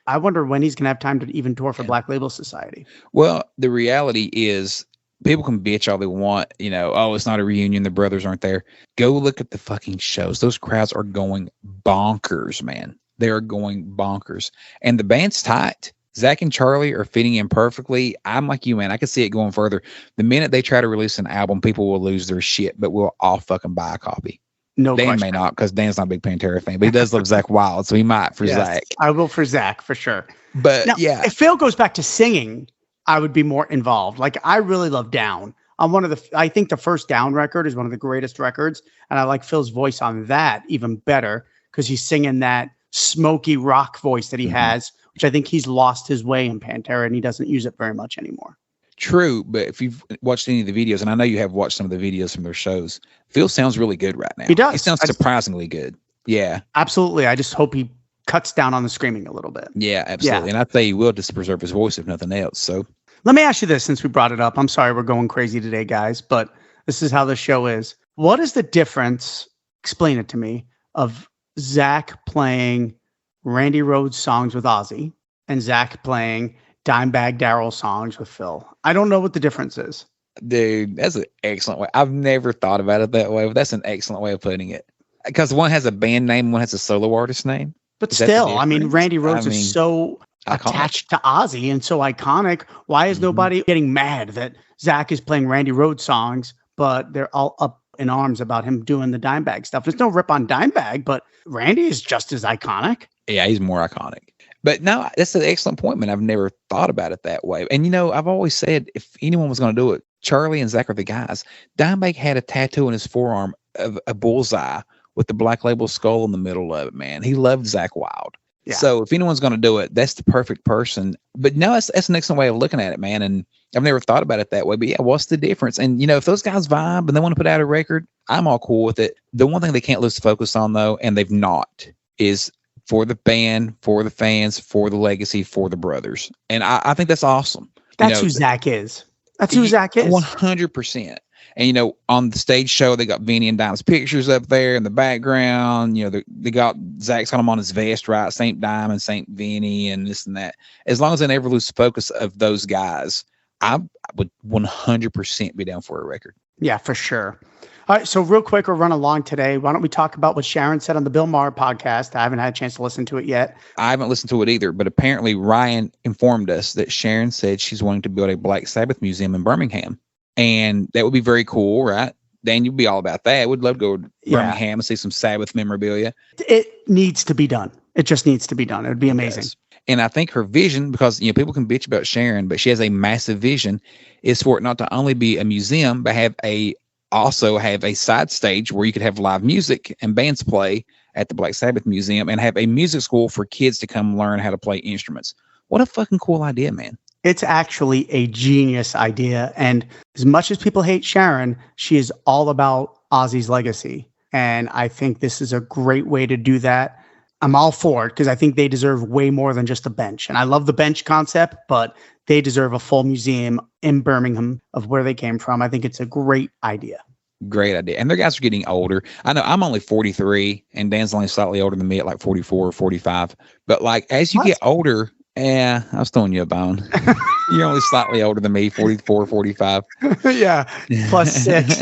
I wonder when he's going to have time to even tour for Black Label Society. Well, the reality is, people can bitch all they want, it's not a reunion, the brothers aren't there. Go look at the fucking shows. Those crowds are going bonkers, man. They are going bonkers. And the band's tight. Zach and Charlie are fitting in perfectly. I'm like you, man. I can see it going further. The minute they try to release an album, people will lose their shit, but we'll all fucking buy a copy. No Dan question. may not, because Dan's not a big Pantera fan, but he does love Zakk Wylde, so he might for Zach. I will for Zach, for sure. But now, if Phil goes back to singing, I would be more involved. Like, I really love Down. I think the First Down record is one of the greatest records. And I like Phil's voice on that even better because he's singing that smoky rock voice that he has, which I think he's lost his way in Pantera and he doesn't use it very much anymore. True, but if you've watched any of the videos, and I know you have watched some of the videos from their shows, Phil sounds really good right now. He does. He sounds surprisingly good. Yeah. Absolutely. I just hope he cuts down on the screaming a little bit. Yeah, absolutely. And I think he will just to preserve his voice, if nothing else. So let me ask you this since we brought it up. I'm sorry we're going crazy today, guys, but this is how the show is. What is the difference, explain it to me, of Zach playing Randy Rhoads songs with Ozzy and Zach playing Dimebag Darrell songs with Phil? I don't know what the difference is. Dude, that's an excellent way. I've never thought about it that way, but that's an excellent way of putting it. Because one has a band name, one has a solo artist name. But still, I mean, Randy Rhoads is so iconic. Attached to Ozzy and so iconic. Why is nobody getting mad that Zach is playing Randy Rhoads songs, but they're all up in arms about him doing the Dimebag stuff? There's no rip on Dimebag, but Randy is just as iconic. Yeah, he's more iconic. But no, that's an excellent point, man. I've never thought about it that way. And, I've always said if anyone was going to do it, Charlie and Zach are the guys. Dimebag had a tattoo on his forearm of a bullseye with the Black Label skull in the middle of it, man. He loved Zach Wilde. Yeah. So if anyone's going to do it, that's the perfect person. But no, that's an excellent way of looking at it, man. And I've never thought about it that way. But yeah, what's the difference? And, if those guys vibe and they want to put out a record, I'm all cool with it. The one thing they can't lose focus on, though, and they've not, is for the band, for the fans, for the legacy, for the brothers. And I think that's awesome. That's who Zach is. That's who Zach is. 100%. And, on the stage show, they got Vinny and Dime's pictures up there in the background. They got Zach's got him on his vest, right? St. Dime and St. Vinny and this and that. As long as they never lose focus of those guys, I would 100% be down for a record. Yeah, for sure. All right, so real quick, we're running along today. Why don't we talk about what Sharon said on the Bill Maher podcast? I haven't had a chance to listen to it yet. I haven't listened to it either, but apparently Ryan informed us that Sharon said she's wanting to build a Black Sabbath museum in Birmingham. And that would be very cool, right? Dan, you'd be all about that. We'd love to go to Birmingham and see some Sabbath memorabilia. It needs to be done. It just needs to be done. It would be amazing. Yes. And I think her vision, because people can bitch about Sharon, but she has a massive vision, is for it not to only be a museum, but also have a side stage where you could have live music and bands play at the Black Sabbath Museum and have a music school for kids to come learn how to play instruments. What a fucking cool idea, man. It's actually a genius idea. And as much as people hate Sharon, she is all about Ozzy's legacy. And I think this is a great way to do that. I'm all for it because I think they deserve way more than just a bench. And I love the bench concept, but they deserve a full museum in Birmingham of where they came from. I think it's a great idea. Great idea. And their guys are getting older. I know I'm only 43 and Dan's only slightly older than me at like 44 or 45. But as you get older, I was throwing you a bone. You're only slightly older than me, 44, 45. Yeah, plus 6.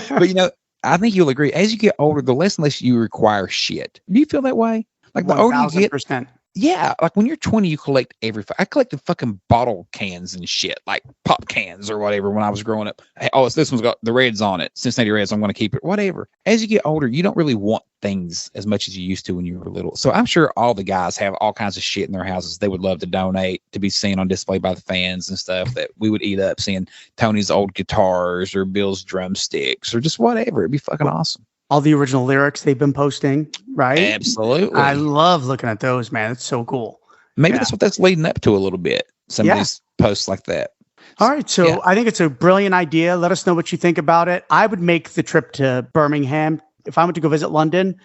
But, I think you'll agree. As you get older, the less and less you require shit. Do you feel that way? Like the older you get, 1000%. Yeah, like when you're 20, you collect I collected fucking bottle cans and shit, like pop cans or whatever when I was growing up. Hey, this one's got the Reds on it, Cincinnati Reds, I'm going to keep it, whatever. As you get older, you don't really want things as much as you used to when you were little. So I'm sure all the guys have all kinds of shit in their houses they would love to donate to be seen on display by the fans and stuff that we would eat up, seeing Tony's old guitars or Bill's drumsticks or just whatever. It'd be fucking awesome. All the original lyrics they've been posting, right? Absolutely. I love looking at those, man. It's so cool. Maybe that's what that's leading up to a little bit. Some of these posts like that. All right. So I think it's a brilliant idea. Let us know what you think about it. I would make the trip to Birmingham. If I went to go visit London,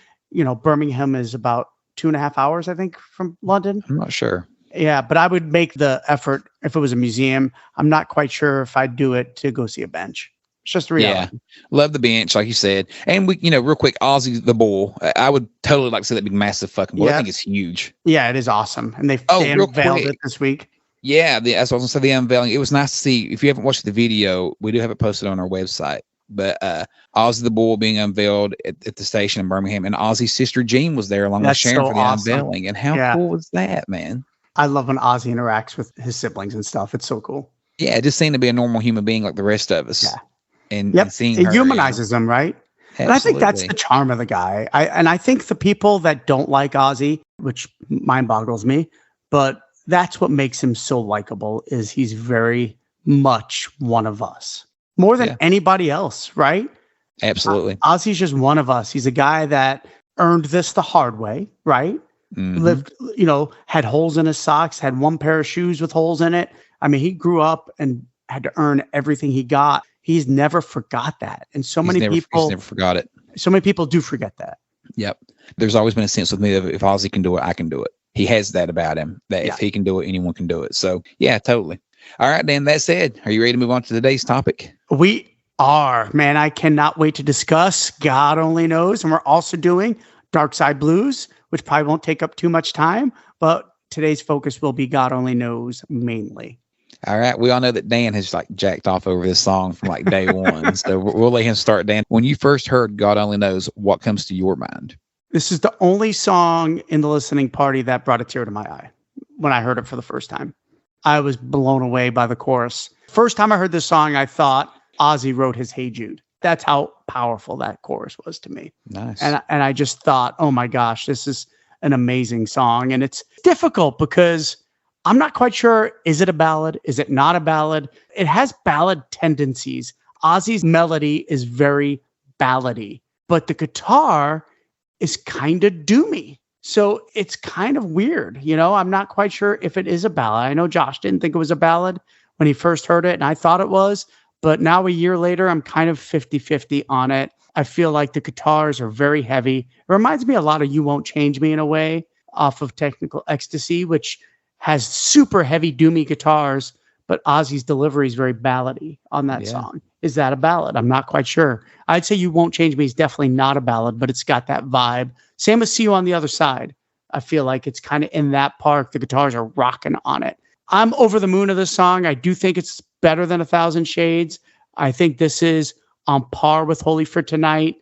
Birmingham is about 2.5 hours, I think, from London. I'm not sure. Yeah, but I would make the effort if it was a museum. I'm not quite sure if I'd do it to go see a bench. It's just reality. Yeah, love the bench, like you said. And we, real quick, Ozzy the Bull. I would totally like to see that big, massive fucking bull. I think it's huge. Yeah, it is awesome. And they unveiled it this week. Yeah, that's what I was going to say, the unveiling. It was nice to see. If you haven't watched the video, we do have it posted on our website. But Ozzy the Bull being unveiled at the station in Birmingham. And Ozzy's sister Jean was there along with Sharon for the unveiling. And how cool was that, man? I love when Ozzy interacts with his siblings and stuff. It's so cool. Yeah, it just seemed to be a normal human being like the rest of us. Yeah. And seeing it her, humanizes them, right? Absolutely. And I think that's the charm of the guy. I think the people that don't like Ozzy, which mind boggles me, but that's what makes him so likable, is he's very much one of us. More than anybody else, right? Absolutely. Ozzy's just one of us. He's a guy that earned this the hard way, right? Lived, had holes in his socks, had one pair of shoes with holes in it. I mean, he grew up and had to earn everything he got. He's never forgot that. And he's never forgot it. So many people do forget that. Yep. There's always been a sense with me of if Ozzy can do it, I can do it. He has that about him, that if he can do it, anyone can do it. So, yeah, totally. All right, Dan, that said, are you ready to move on to today's topic? We are. Man, I cannot wait to discuss God Only Knows. And we're also doing Darkside Blues, which probably won't take up too much time. But today's focus will be God Only Knows mainly. All right. We all know that Dan has jacked off over this song from day one. So we'll let him start, Dan. When you first heard God Only Knows, what comes to your mind? This is the only song in the listening party that brought a tear to my eye when I heard it for the first time. I was blown away by the chorus. First time I heard this song, I thought Ozzy wrote his Hey Jude. That's how powerful that chorus was to me. Nice. And I just thought, oh my gosh, this is an amazing song. And it's difficult because I'm not quite sure, is it a ballad? Is it not a ballad? It has ballad tendencies. Ozzy's melody is very ballady, but the guitar is kind of doomy. So it's kind of weird. I'm not quite sure if it is a ballad. I know Josh didn't think it was a ballad when he first heard it, and I thought it was. But now a year later, I'm kind of 50-50 on it. I feel like the guitars are very heavy. It reminds me a lot of You Won't Change Me in a way off of Technical Ecstasy, which has super heavy, doomy guitars, but Ozzy's delivery is very ballady on that song. Is that a ballad? I'm not quite sure. I'd say You Won't Change Me is definitely not a ballad, but it's got that vibe. Same as See You on the Other Side. I feel like it's kind of in that park. The guitars are rocking on it. I'm over the moon of this song. I do think it's better than 1,000 Shades. I think this is on par with Holy for Tonight.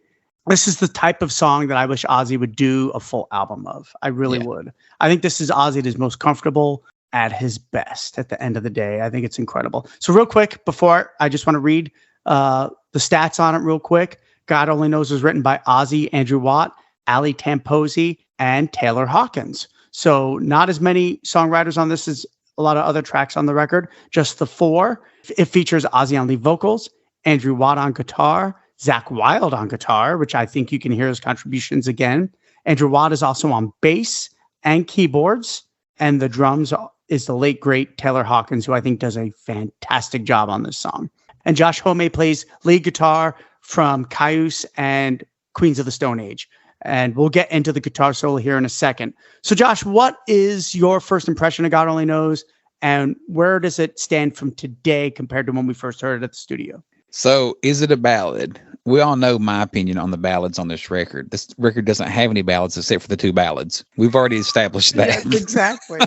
This is the type of song that I wish Ozzy would do a full album of. I really would. I think this is Ozzy at his most comfortable, at his best at the end of the day. I think it's incredible. So real quick, before I just want to read the stats on it real quick. God Only Knows was written by Ozzy, Andrew Watt, Ali Tamposi, and Taylor Hawkins. So not as many songwriters on this as a lot of other tracks on the record, just the 4. It features Ozzy on lead vocals, Andrew Watt on guitar, Zakk Wylde on guitar, which I think you can hear his contributions again. Andrew Watt is also on bass and keyboards, and the drums is the late, great Taylor Hawkins, who I think does a fantastic job on this song. And Josh Homme plays lead guitar from Caius and Queens of the Stone Age. And we'll get into the guitar solo here in a second. So Josh, what is your first impression of God Only Knows, and where does it stand from today compared to when we first heard it at the studio? So is it a ballad? We all know my opinion on the ballads on this record. This record doesn't have any ballads except for the 2 ballads. We've already established that. Yes, exactly.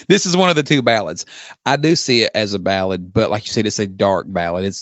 This is one of the 2 ballads. I do see it as a ballad, but like you said, it's a dark ballad.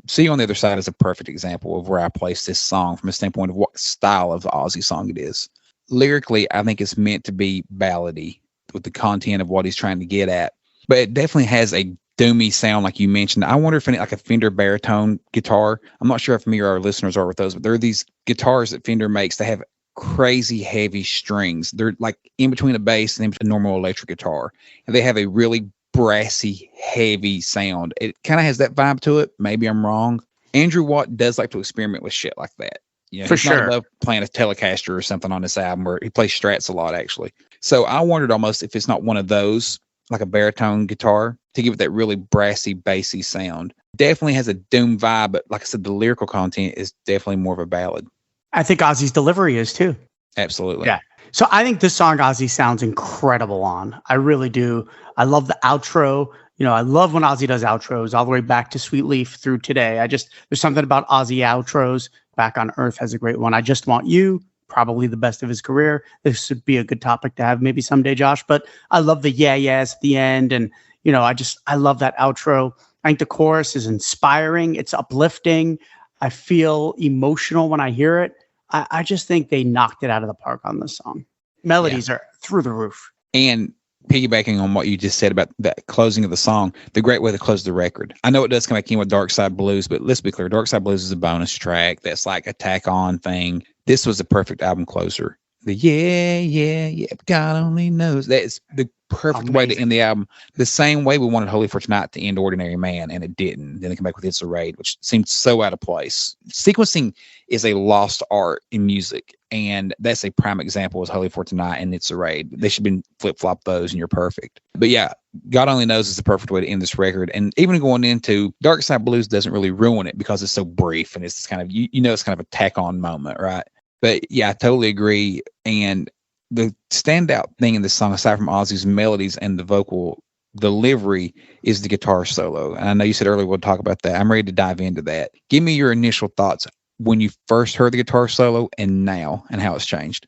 See You on the Other Side is a perfect example of where I place this song from a standpoint of what style of the Ozzy song it is. Lyrically, I think it's meant to be ballady with the content of what he's trying to get at, but it definitely has a doomy sound, like you mentioned. I wonder if any, like a Fender baritone guitar. I'm not sure if me or our listeners are with those, but there are these guitars that Fender makes that have crazy heavy strings. They're like in between a bass and a normal electric guitar, and they have a really brassy, heavy sound. It kind of has that vibe to it. Maybe I'm wrong. Andrew Watt does like to experiment with shit like that. For sure. Not above playing a Telecaster or something on this album, where he plays Strats a lot, actually. So I wondered almost if it's not one of those, like a baritone guitar, to give it that really brassy, bassy sound. Definitely has a doom vibe, but like I said, the lyrical content is definitely more of a ballad. I think Ozzy's delivery is too. Absolutely. Yeah. So I think this song Ozzy sounds incredible on. I really do. I love the outro. I love when Ozzy does outros all the way back to Sweet Leaf through today. There's something about Ozzy outros. Back on Earth has a great one. I Just Want You, probably the best of his career. This would be a good topic to have maybe someday, Josh. But I love the yeahs at the end. And, I love that outro. I think the chorus is inspiring. It's uplifting. I feel emotional when I hear it. I just think they knocked it out of the park on this song. Melodies are through the roof. And piggybacking on what you just said about the closing of the song, the great way to close the record. I know it does come back in with Darkside Blues, but let's be clear, Darkside Blues is a bonus track that's like a tack on thing. This was a perfect album closer. The yeah, God only knows. That's the perfect way to end the album. The same way we wanted Holy for Tonight to end Ordinary Man, and it didn't. Then they come back with It's a Raid, which seemed so out of place. Sequencing is a lost art in music, and that's a prime example is Holy for Tonight and It's a Raid. They should have been flip-flop those, and you're perfect. But yeah, God Only Knows is the perfect way to end this record. And even going into Darkside Blues doesn't really ruin it because it's so brief, and it's kind of, you know, it's kind of a tack-on moment, right? But yeah, I totally agree. And the standout thing in this song, aside from Ozzy's melodies and the vocal delivery, is the guitar solo. And I know you said earlier we'll talk about that. I'm ready to dive into that. Give me your initial thoughts when you first heard the guitar solo and now, and how it's changed.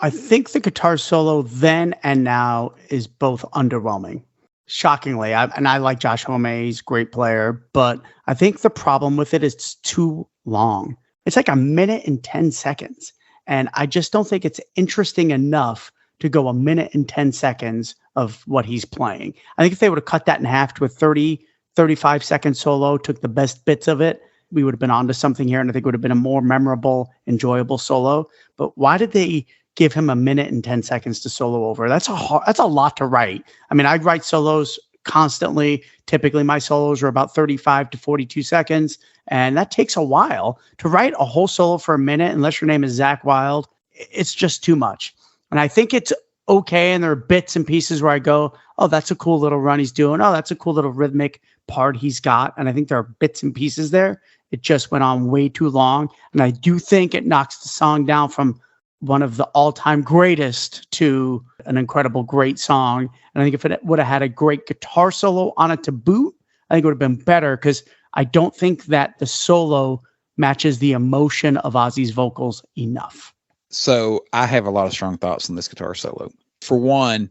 I think the guitar solo then and now is both underwhelming. Shockingly, I like Josh Homme, he's a great player, but I think the problem with it is it's too long. It's like 1minute and 10 seconds. And I just don't think it's interesting enough to go 1minute and 10 seconds of what he's playing. I think if they would have cut that in half to a 30, 35-second solo, took the best bits of it, we would have been onto something here. And I think it would have been a more memorable, enjoyable solo. But why did they give him 1minute and 10 seconds to solo over? That's a lot to write. I mean, I'd write solos constantly. Typically, my solos are about 35 to 42 seconds. And that takes a while to write a whole solo for 1minute, unless your name is Zach Wilde. It's just too much. And I think it's okay. And there are bits and pieces where I go, oh, that's a cool little run he's doing. Oh, that's a cool little rhythmic part he's got. And I think there are bits and pieces there. It just went on way too long. And I do think it knocks the song down from one of the all-time greatest to an incredible great song. And I think if it would have had a great guitar solo on it to boot, I think it would have been better, because I don't think that the solo matches the emotion of Ozzy's vocals enough. So I have a lot of strong thoughts on this guitar solo. For one,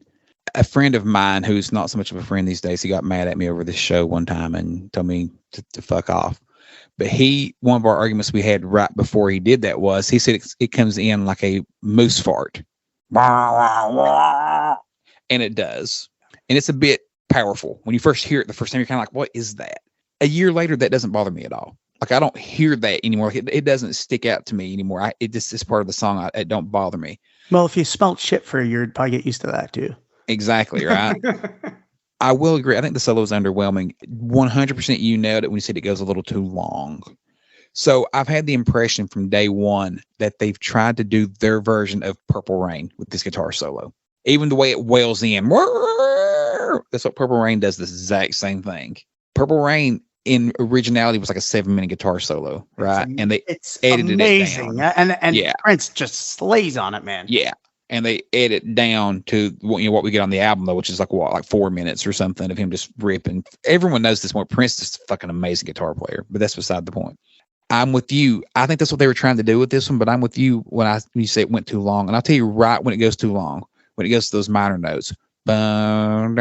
a friend of mine who's not so much of a friend these days, he got mad at me over this show one time and told me to fuck off. But one of our arguments we had right before he did that was, he said it comes in like a moose fart. And it does. And it's a bit powerful. When you first hear it the first time, you're kind of like, what is that? A year later, that doesn't bother me at all. Like, I don't hear that anymore. It doesn't stick out to me anymore. It just is part of the song. It don't bother me. Well, if you smelt shit for a year, you'd probably get used to that too. Exactly, right? I will agree. I think the solo is underwhelming. 100% you nailed it when you said it goes a little too long. So I've had the impression from day one that they've tried to do their version of Purple Rain with this guitar solo. Even the way it wails in. That's what Purple Rain does, the exact same thing. Purple Rain in originality was like a 7-minute guitar solo, right? And it's edited amazing. it down. And yeah. Prince just slays on it, man. Yeah. And they edit down to what we get on the album, though, which is like 4 minutes or something of him just ripping. Everyone knows this more. Prince is a fucking amazing guitar player, but that's beside the point. I'm with you. I think that's what they were trying to do with this one, but I'm with you when you say it went too long. And I'll tell you right when it goes too long, when it goes to those minor notes. And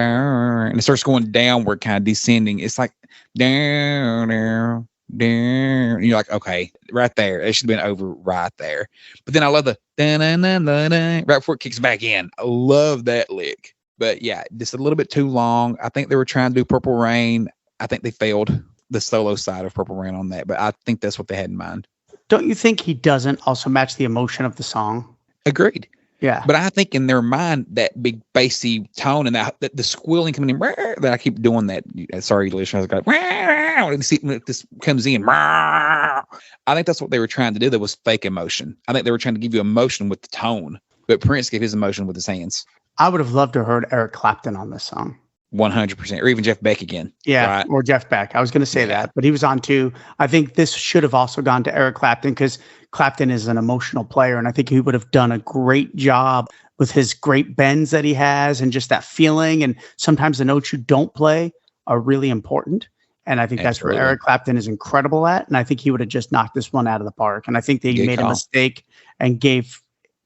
it starts going downward, kind of descending. It's like down. And you're like, okay, right there. It should have been over right there. But then I love the right before it kicks back in. I love that lick. But yeah, just a little bit too long. I think they were trying to do Purple Rain. I think they failed the solo side of Purple Rain on that. But I think that's what they had in mind. Don't you think he doesn't also match the emotion of the song? Agreed. Yeah. But I think in their mind, that big bassy tone and that the squealing coming in, that I keep doing that. Sorry, listeners, I when this comes in. I think that's what they were trying to do. That was fake emotion. I think they were trying to give you emotion with the tone, but Prince gave his emotion with his hands. I would have loved to have heard Eric Clapton on this song. 100%, or even Jeff Beck again. Yeah, right? Or Jeff Beck. I was going to say that, but he was on too. I think this should have also gone to Eric Clapton, because Clapton is an emotional player, and I think he would have done a great job with his great bends that he has and just that feeling. And sometimes the notes you don't play are really important. And I think that's where Eric Clapton is incredible at. And I think he would have just knocked this one out of the park. And I think they made a mistake and gave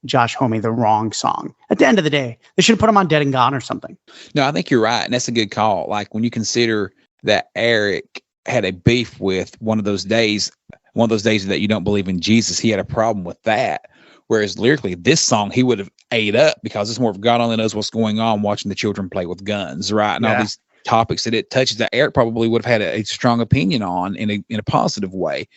Josh Homme the wrong song. At the end of the day, they should have put him on Dead and Gone or something. No, I think you're right. And that's a good call. Like, when you consider that Eric had a beef with one of those days that you don't believe in Jesus, he had a problem with that. Whereas lyrically, this song, he would have ate up, because it's more of God only knows what's going on, watching the children play with guns, right? And all these topics that it touches that Eric probably would have had a strong opinion on in a positive way.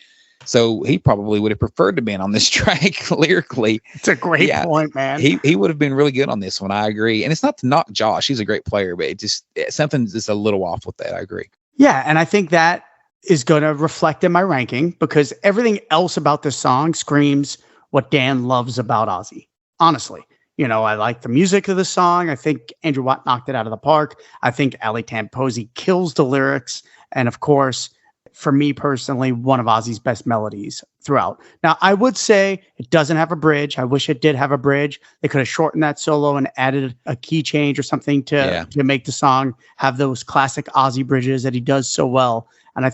So he probably would have preferred to be on this track lyrically. It's a great point, man. He would have been really good on this one. I agree. And it's not to knock Josh. He's a great player, but something's just a little off with that. I agree. Yeah. And I think that is going to reflect in my ranking because everything else about this song screams what Dan loves about Ozzy. Honestly, I like the music of the song. I think Andrew Watt knocked it out of the park. I think Ali Tamposi kills the lyrics. And of course, for me personally, one of Ozzy's best melodies throughout. Now, I would say it doesn't have a bridge. I wish it did have a bridge. They could have shortened that solo and added a key change or something to make the song have those classic Ozzy bridges that he does so well. And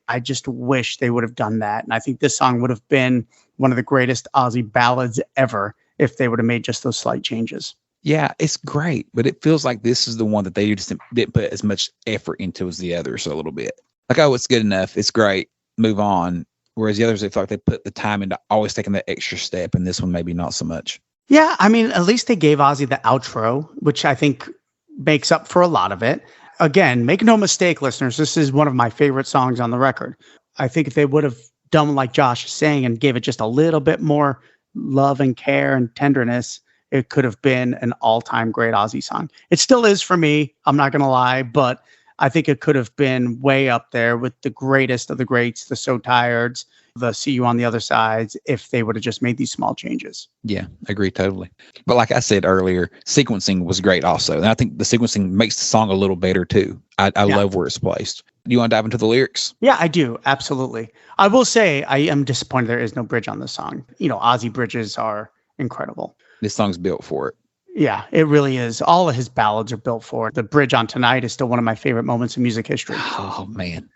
I just wish they would have done that. And I think this song would have been one of the greatest Ozzy ballads ever if they would have made just those slight changes. Yeah, it's great, but it feels like this is the one that they just didn't put as much effort into as the others a little bit. Like, oh, it's good enough. It's great. Move on. Whereas the others, they feel like they put the time into always taking that extra step, and this one maybe not so much. Yeah, I mean, at least they gave Ozzy the outro, which I think makes up for a lot of it. Again, make no mistake, listeners, this is one of my favorite songs on the record. I think if they would have done like Josh is saying and gave it just a little bit more love and care and tenderness, it could have been an all-time great Ozzy song. It still is for me. I'm not going to lie, but I think it could have been way up there with the greatest of the greats, the So Tireds, the See You on the Other Sides, if they would have just made these small changes. Yeah, I agree totally. But like I said earlier, sequencing was great also. And I think the sequencing makes the song a little better too. I love where it's placed. Do you want to dive into the lyrics? Yeah, I do. Absolutely. I will say I am disappointed there is no bridge on this song. Ozzy bridges are incredible. This song's built for it. Yeah, it really is. All of his ballads are built for it. The bridge on Tonight is still one of my favorite moments in music history. Oh, man.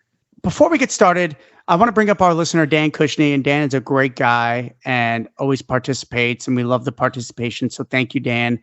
Before we get started, I want to bring up our listener, Dan Cushney. And Dan is a great guy and always participates. And we love the participation. So thank you, Dan.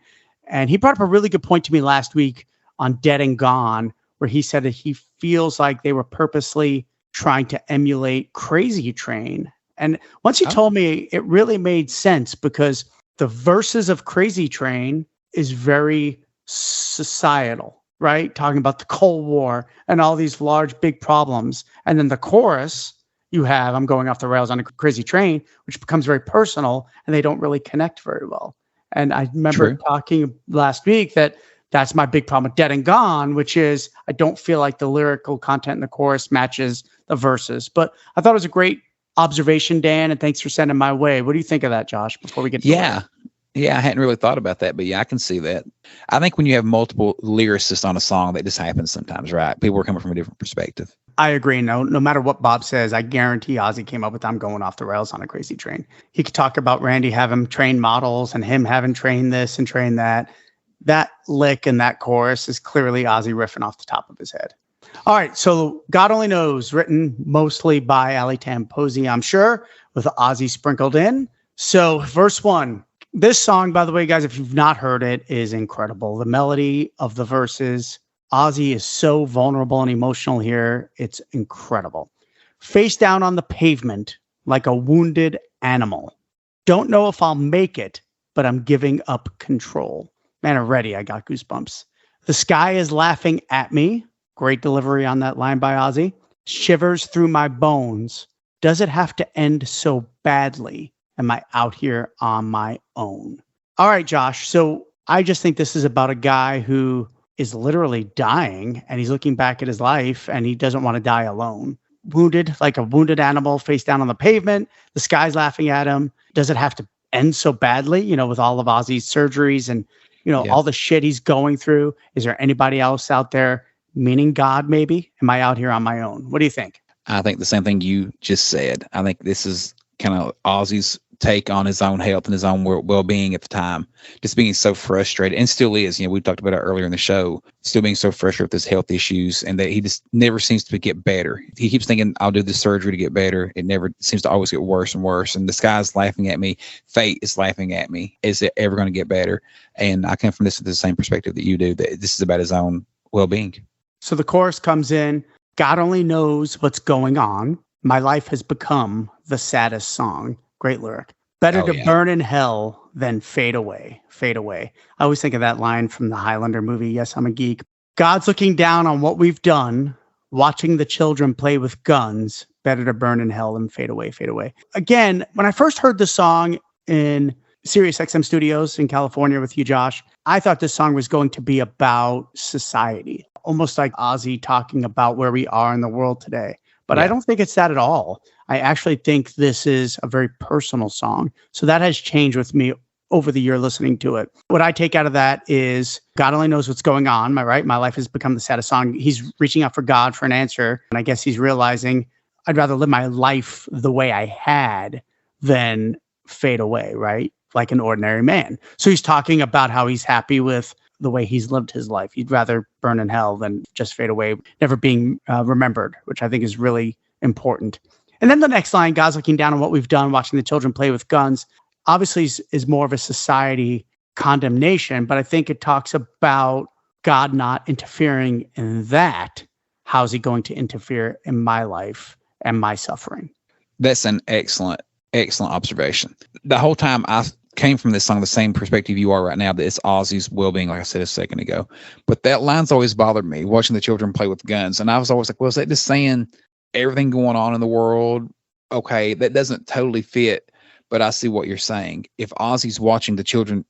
And he brought up a really good point to me last week on Dead and Gone, where he said that he feels like they were purposely trying to emulate Crazy Train. And once he told me, it really made sense because the verses of Crazy Train is very societal, right? Talking about the Cold War and all these large, big problems. And then the chorus you have, I'm going off the rails on a Crazy Train, which becomes very personal and they don't really connect very well. And I remember talking last week that's my big problem with Dead and Gone, which is I don't feel like the lyrical content in the chorus matches the verses. But I thought it was a great observation, Dan, and thanks for sending my way. What do you think of that, Josh, before we get to Yeah, I hadn't really thought about that, but yeah, I can see that. I think when you have multiple lyricists on a song, that just happens sometimes, right? People are coming from a different perspective. I agree. No matter what Bob says, I guarantee Ozzy came up with I'm going off the rails on a Crazy Train. He could talk about Randy having trained models and him having trained this and trained that. That lick and that chorus is clearly Ozzy riffing off the top of his head. All right, so God Only Knows, written mostly by Ali Tamposi, I'm sure, with Ozzy sprinkled in. So verse 1. This song, by the way, guys, if you've not heard it, is incredible. The melody of the verses, Ozzy is so vulnerable and emotional here. It's incredible. Face down on the pavement like a wounded animal. Don't know if I'll make it, but I'm giving up control. Man, already I got goosebumps. The sky is laughing at me. Great delivery on that line by Ozzy. Shivers through my bones. Does it have to end so badly? Am I out here on my own? All right, Josh. So I just think this is about a guy who is literally dying and he's looking back at his life and he doesn't want to die alone. Wounded, like a wounded animal, face down on the pavement. The sky's laughing at him. Does it have to end so badly, with all of Ozzy's surgeries and, all the shit he's going through? Is there anybody else out there, meaning God maybe? Am I out here on my own? What do you think? I think the same thing you just said. I think this is kind of Ozzy's take on his own health and his own well-being at the time, just being so frustrated, and still is. We talked about it earlier in the show, still being so frustrated with his health issues, and that he just never seems to get better. He keeps thinking, I'll do this surgery to get better. It never seems to always get worse and worse, and the sky's laughing at me. Fate is laughing at me. Is it ever going to get better? And I come from this with the same perspective that you do, that this is about his own well-being. So the chorus comes in, God only knows what's going on. My life has become the saddest song. Great lyric. Better to burn in hell than fade away. Fade away. I always think of that line from the Highlander movie, Yes, I'm a Geek. God's looking down on what we've done. watching the children play with guns, better to burn in hell than fade away, fade away. Again, when I first heard the song in Sirius XM Studios in California with you, Josh, I thought this song was going to be about society, almost like Ozzy talking about where we are in the world today. But I don't think it's that at all. I actually think this is a very personal song. So that has changed with me over the year listening to it. What I take out of that is God only knows what's going on. Am I right? My life has become the saddest song. He's reaching out for God for an answer. And I guess he's realizing I'd rather live my life the way I had than fade away, right? Like an ordinary man. So he's talking about how he's happy with the way he's lived his life. He'd rather burn in hell than just fade away, never being remembered, which I think is really important. And then the next line, God's looking down on what we've done, watching the children play with guns, obviously is more of a society condemnation, but I think it talks about God not interfering in that. How's he going to interfere in my life and my suffering? That's an excellent observation. The whole time I came from this song the same perspective you are right now, that it's Ozzy's well-being, like I said a second ago. But that line's always bothered me, watching the children play with guns. And I was always like, well, is that just saying everything going on in the world? Okay, that doesn't totally fit. But I see what you're saying. If Ozzy's watching the children,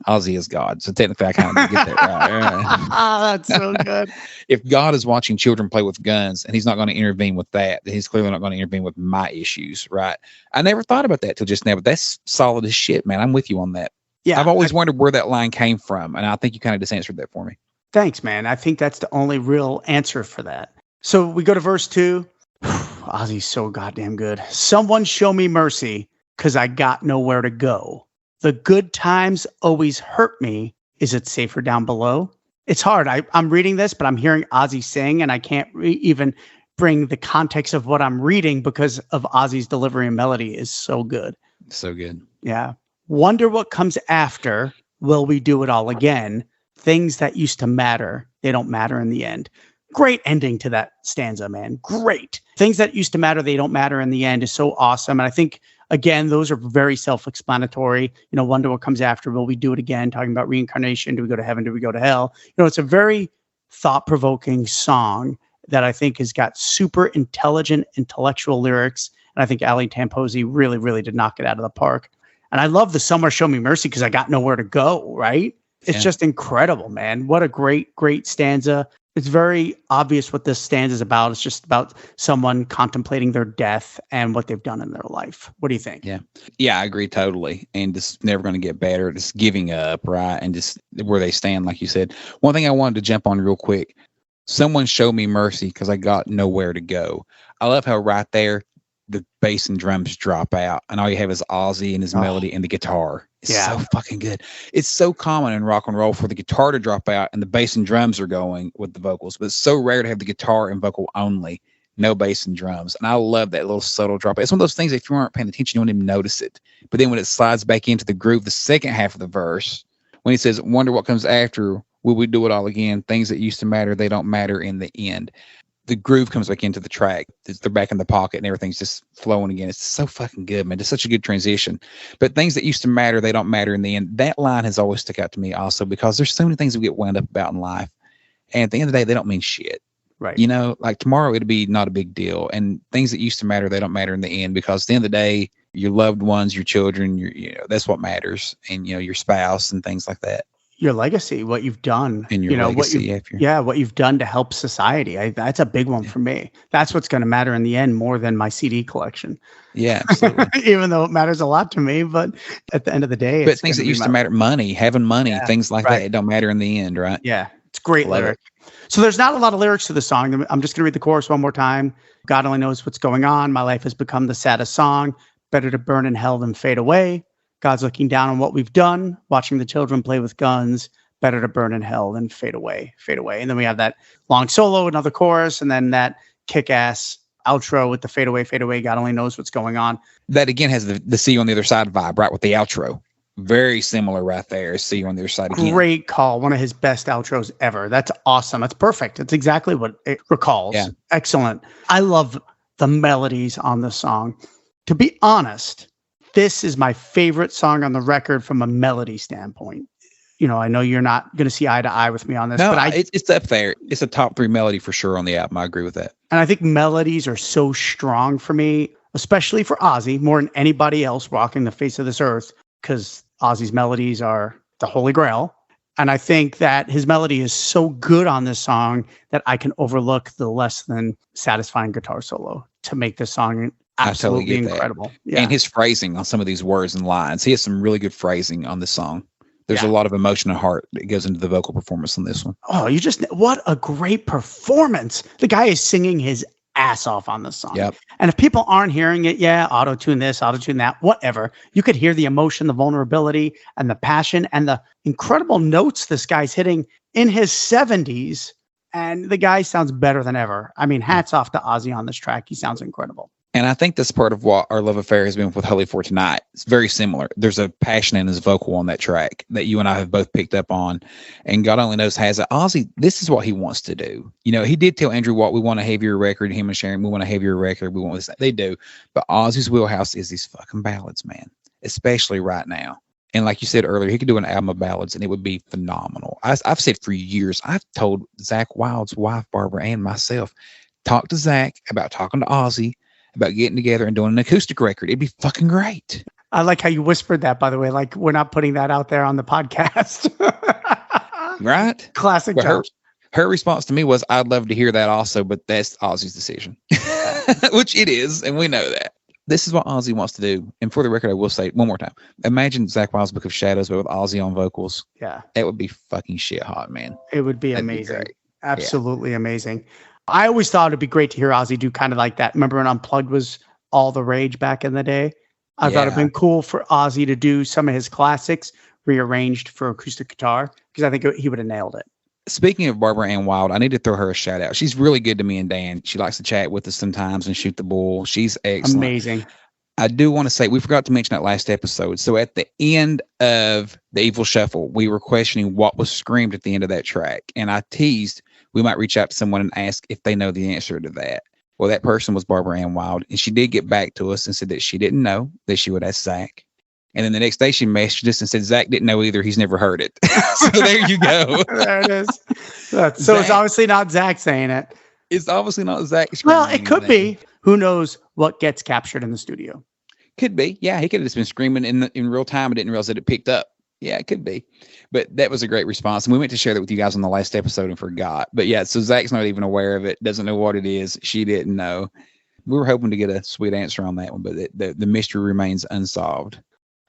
Ozzy is God. So technically I kind of get that right. That's so good. If God is watching children play with guns and he's not going to intervene with that, then he's clearly not going to intervene with my issues, right? I never thought about that till just now, but that's solid as shit, man. I'm with you on that. Yeah. I've always wondered where that line came from. And I think you kind of just answered that for me. Thanks, man. I think that's the only real answer for that. So we go to verse 2. Ozzy's so goddamn good. Someone show me mercy, because I got nowhere to go. The good times always hurt me. Is it safer down below? It's hard. I'm reading this, but I'm hearing Ozzy sing, and I can't even bring the context of what I'm reading because of Ozzy's delivery and melody is so good. So good. Yeah. Wonder what comes after. Will we do it all again? Things that used to matter, they don't matter in the end. Great ending to that stanza, man. Great. Things that used to matter, they don't matter in the end is so awesome. And I think, again, those are very self-explanatory. Wonder what comes after. Will we do it again? Talking about reincarnation. Do we go to heaven? Do we go to hell? It's a very thought-provoking song that I think has got super intelligent, intellectual lyrics. And I think Ali Tamposi really, really did knock it out of the park. And I love the Somewhere Show Me Mercy because I got nowhere to go, right? It's just incredible, man. What a great, great stanza. It's very obvious what this stanza is about. It's just about someone contemplating their death and what they've done in their life. What do you think? Yeah, I agree totally. And just never going to get better. Just giving up, right? And just where they stand, like you said. One thing I wanted to jump on real quick. Someone show me mercy because I got nowhere to go. I love how right there the bass and drums drop out and all you have is Ozzy and his melody and the guitar. It's so fucking good. It's so common in rock and roll for the guitar to drop out and the bass and drums are going with the vocals, but it's so rare to have the guitar and vocal only, no bass and drums. And I love that little subtle drop. It's one of those things, if you weren't paying attention, you wouldn't even notice it. But then when it slides back into the groove, the second half of the verse, when he says, wonder what comes after, will we do it all again? Things that used to matter, they don't matter in the end. The groove comes back into the track. They're back in the pocket and everything's just flowing again. It's so fucking good, man. It's such a good transition. But things that used to matter, they don't matter in the end. That line has always stuck out to me also because there's so many things we get wound up about in life. And at the end of the day, they don't mean shit. Right. Like tomorrow, it'll be not a big deal. And things that used to matter, they don't matter in the end because at the end of the day, your loved ones, your children, that's what matters. And, your spouse and things like that. Your legacy, what you've done, and your legacy, what you've done to help society. That's a big one for me. That's what's going to matter in the end more than my CD collection. Yeah, absolutely. Even though it matters a lot to me, but at the end of the day, but things that used to matter, money, having money, things like that, it don't matter in the end, right? Yeah, it's great lyric. So there's not a lot of lyrics to the song. I'm just going to read the chorus one more time. God only knows what's going on. My life has become the saddest song. Better to burn in hell than fade away. God's looking down on what we've done, watching the children play with guns, better to burn in hell than fade away, fade away. And then we have that long solo, another chorus, and then that kick-ass outro with the fade away, God only knows what's going on. That again has the See You on the Other Side vibe, right, with the outro. Very similar right there. See You on the Other Side again. Great call. One of his best outros ever. That's awesome. That's perfect. That's exactly what it recalls. Yeah. Excellent. I love the melodies on the song. To be honest, this is my favorite song on the record from a melody standpoint. I know you're not going to see eye to eye with me on this, No, but it's up there. It's a top 3 melody for sure on the album. I agree with that. and I think melodies are so strong for me, especially for Ozzy, more than anybody else walking the face of this earth, because Ozzy's melodies are the holy grail. And I think that his melody is so good on this song that I can overlook the less than satisfying guitar solo to make this song absolutely totally incredible. Yeah. And his phrasing on some of these words and lines. He has some really good phrasing on this song. There's a lot of emotion and heart that goes into the vocal performance on this one. Oh, what a great performance. The guy is singing his ass off on this song. Yep. And if people aren't hearing it, auto-tune this, auto-tune that, whatever. You could hear the emotion, the vulnerability, and the passion, and the incredible notes this guy's hitting in his 70s. And the guy sounds better than ever. I mean, hats off to Ozzy on this track. He sounds incredible. And I think that's part of what our love affair has been with Holy for Tonight. It's very similar. There's a passion in his vocal on that track that you and I have both picked up on. And God only knows has it. Ozzy, this is what he wants to do. He did tell Andrew Watt, we want a heavier record. Him and Sharon, we want a heavier record. We want this. They do. But Ozzy's wheelhouse is these fucking ballads, man. Especially right now. And like you said earlier, he could do an album of ballads and it would be phenomenal. I've said for years, I've told Zakk Wylde's wife, Barbara, and myself, talk to Zakk about talking to Ozzy, about getting together and doing an acoustic record. It'd be fucking great. I like how you whispered that, by the way. Like, we're not putting that out there on the podcast. Right? Classic Well, Josh. her response to me was, I'd love to hear that also, but that's Ozzy's decision. Which it is, and we know that. This is what Ozzy wants to do. And for the record, I will say one more time. Imagine Zakk Wylde's Book of Shadows, but with Ozzy on vocals. Yeah. That would be fucking shit hot, man. It would be That'd amazing. Be Absolutely amazing. I always thought it'd be great to hear Ozzy do kind of like that. Remember when Unplugged was all the rage back in the day? I thought it'd been cool for Ozzy to do some of his classics rearranged for acoustic guitar, because I think he would have nailed it. Speaking of Barbara Ann Wilde, I need to throw her a shout out. She's really good to me and Dan. She likes to chat with us sometimes and shoot the bull. She's excellent. Amazing. I do want to say, we forgot to mention that last episode. So at the end of the Evil Shuffle, we were questioning what was screamed at the end of that track. And I teased we might reach out to someone and ask if they know the answer to that. Well, that person was Barbara Ann Wilde. And she did get back to us and said that she didn't know, that she would ask Zakk. And then the next day she messaged us and said, Zakk didn't know either. He's never heard it. So there you go. There it is. So it's obviously not Zakk saying it. It's obviously not Zakk. Well, it could be. Who knows what gets captured in the studio? Could be. Yeah, he could have just been screaming in real time and didn't realize that it picked up. Yeah, it could be. But that was a great response. And we went to share that with you guys on the last episode and forgot. But yeah, so Zack's not even aware of it, doesn't know what it is. She didn't know. We were hoping to get a sweet answer on that one, but the mystery remains unsolved.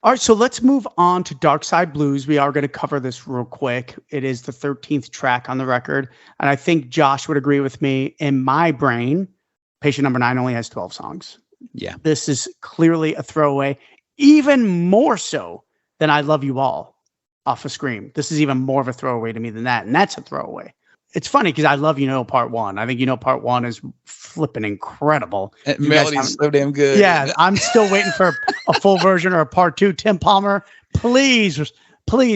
All right, so let's move on to Darkside Blues. We are going to cover this real quick. It is the 13th track on the record. And I think Josh would agree with me. In my brain, Patient Number 9 only has 12 songs. Yeah. This is clearly a throwaway, even more so than I Love You All off of Scream. This is even more of a throwaway to me than that. And that's a throwaway. It's funny because I love Part 1. I think Part 1 is flipping incredible. Melody's so damn good. Yeah, I'm still waiting for a full version or a Part 2. Tim Palmer, please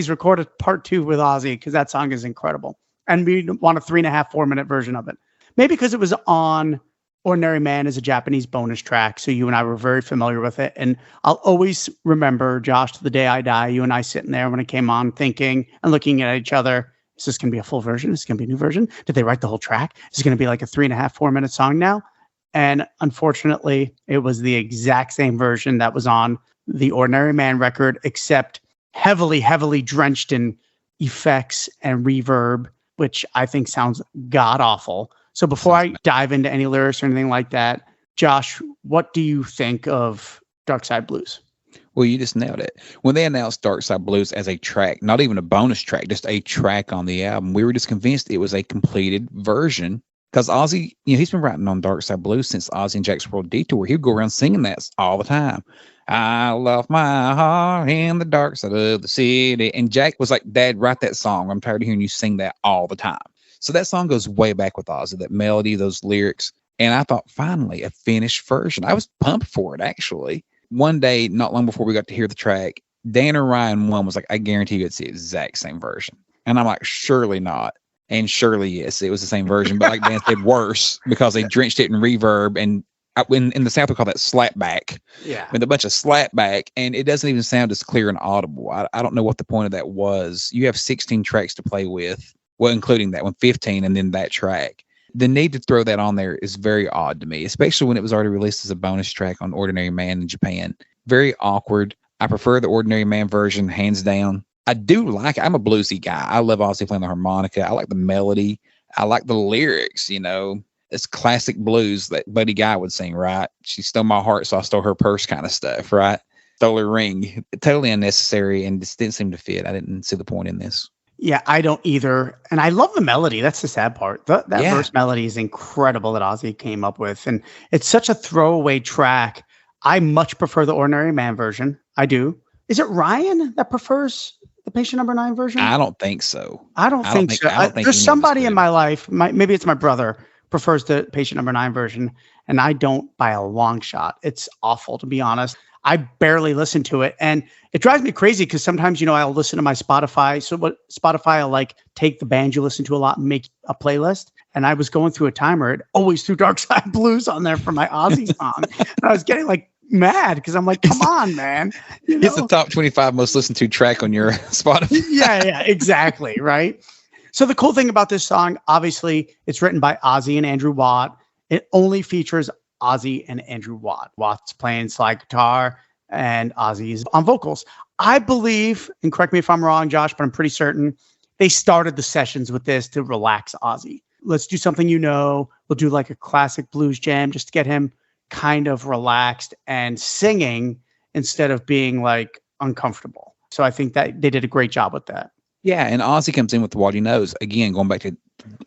record a Part 2 with Ozzy, because that song is incredible. And we want a 3.5, 4-minute version of it. Maybe because it was on Ordinary Man as a Japanese bonus track, so you and I were very familiar with it. And I'll always remember, Josh, to the day I die, you and I sitting there when it came on thinking and looking at each other, is this going to be a full version? Is this going to be a new version? Did they write the whole track? Is it going to be like a 3.5, 4-minute song now? And unfortunately, it was the exact same version that was on the Ordinary Man record, except heavily, heavily drenched in effects and reverb, which I think sounds god-awful. So before I dive into any lyrics or anything like that, Josh, what do you think of Darkside Blues? Well, you just nailed it. When they announced Darkside Blues as a track, not even a bonus track, just a track on the album, we were just convinced it was a completed version. Because Ozzy, he's been writing on Darkside Blues since Ozzy and Jack's World Detour. He'd go around singing that all the time. I love my heart in the dark side of the city. And Jack was like, Dad, write that song. I'm tired of hearing you sing that all the time. So that song goes way back with Ozzy, that melody, those lyrics. And I thought, finally, a finished version. I was pumped for it, actually. One day, not long before we got to hear the track, Dan or Ryan was like, I guarantee you it's the exact same version. And I'm like, surely not. And surely, yes, it was the same version. But like Dan said, worse, because they drenched it in reverb and In the South we call that slapback. Yeah. With a bunch of slapback, and it doesn't even sound as clear and audible. I don't know what the point of that was. You have 16 tracks to play with, well, including that one, 15, and then that track. The need to throw that on there is very odd to me, especially when it was already released as a bonus track on Ordinary Man in Japan. Very awkward. I prefer the Ordinary Man version, hands down. I do like it. I'm a bluesy guy. I love Ozzy playing the harmonica. I like the melody. I like the lyrics, you know. It's classic blues that Buddy Guy would sing, right? She stole my heart, so I stole her purse kind of stuff, right? Stole her ring. Totally unnecessary and just didn't seem to fit. I didn't see the point in this. Yeah, I don't either. And I love the melody. That's the sad part. That verse melody is incredible that Ozzy came up with. And it's such a throwaway track. I much prefer the Ordinary Man version. I do. Is it Ryan that prefers the Patient Number 9 version? I don't think so. I don't think so. There's somebody in my life, maybe it's my brother, prefers the Patient Number 9 version, and I don't by a long shot. It's awful, to be honest. I barely listen to it, and it drives me crazy because sometimes, you know, I'll listen to my Spotify. So what Spotify will like take the band you listen to a lot and make a playlist. And I was going through a timer. It always threw Darkside Blues on there for my Ozzy song. And I was getting like mad because I'm like, come on, man. You know? It's the top 25 most listened to track on your Spotify. Yeah, exactly. Right. So the cool thing about this song, obviously, it's written by Ozzy and Andrew Watt. It only features Ozzy and Andrew Watt. Watt's playing slide guitar and Ozzy's on vocals. I believe, and correct me if I'm wrong, Josh, but I'm pretty certain they started the sessions with this to relax Ozzy. Let's do something, you know, we'll do like a classic blues jam just to get him kind of relaxed and singing instead of being like uncomfortable. So I think that they did a great job with that. Yeah, and Ozzy comes in with what he knows. Again, going back to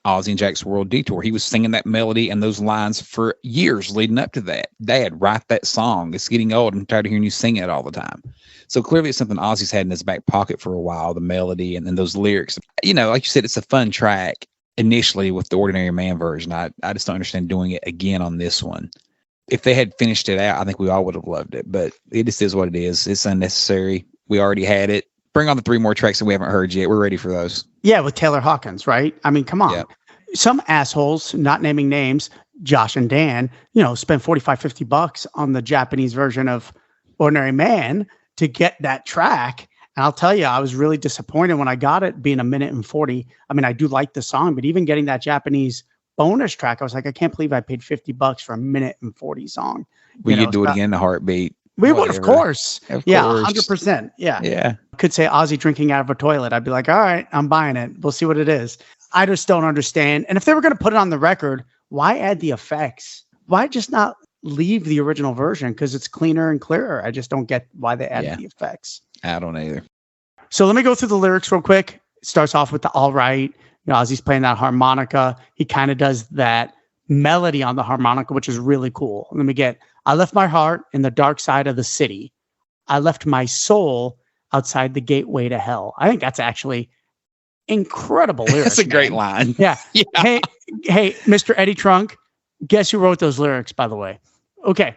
Ozzy and Jack's World Detour, he was singing that melody and those lines for years leading up to that. Dad, write that song. It's getting old. I'm tired of hearing you sing it all the time. So clearly it's something Ozzy's had in his back pocket for a while, the melody and then those lyrics. You know, like you said, it's a fun track initially with the Ordinary Man version. I just don't understand doing it again on this one. If they had finished it out, I think we all would have loved it, but it just is what it is. It's unnecessary. We already had it. Bring on the 3 more tracks that we haven't heard yet. We're ready for those. Yeah, with Taylor Hawkins, right? I mean, come on. Yep. Some assholes, not naming names, Josh and Dan, you know, spend $45-$50 on the Japanese version of Ordinary Man to get that track. And I'll tell you, I was really disappointed when I got it being 1:40. I mean, I do like the song, but even getting that Japanese bonus track, I was like, I can't believe I paid $50 for a 1:40 song. You'd do it again in a heartbeat. We would, of course. Yeah, course. 100%. Yeah. Yeah. Could say Ozzy drinking out of a toilet. I'd be like, all right, I'm buying it. We'll see what it is. I just don't understand. And if they were going to put it on the record, why add the effects? Why just not leave the original version? Because it's cleaner and clearer. I just don't get why they added the effects. I don't either. So let me go through the lyrics real quick. It starts off with the all right. You know, Ozzy's playing that harmonica. He kind of does that melody on the harmonica, which is really cool. Let me get, I left my heart in the dark side of the city. I left my soul outside the gateway to hell. I think that's actually incredible lyrics. That's a great line. Yeah. Hey, Mr. Eddie Trunk, guess who wrote those lyrics, by the way? Okay.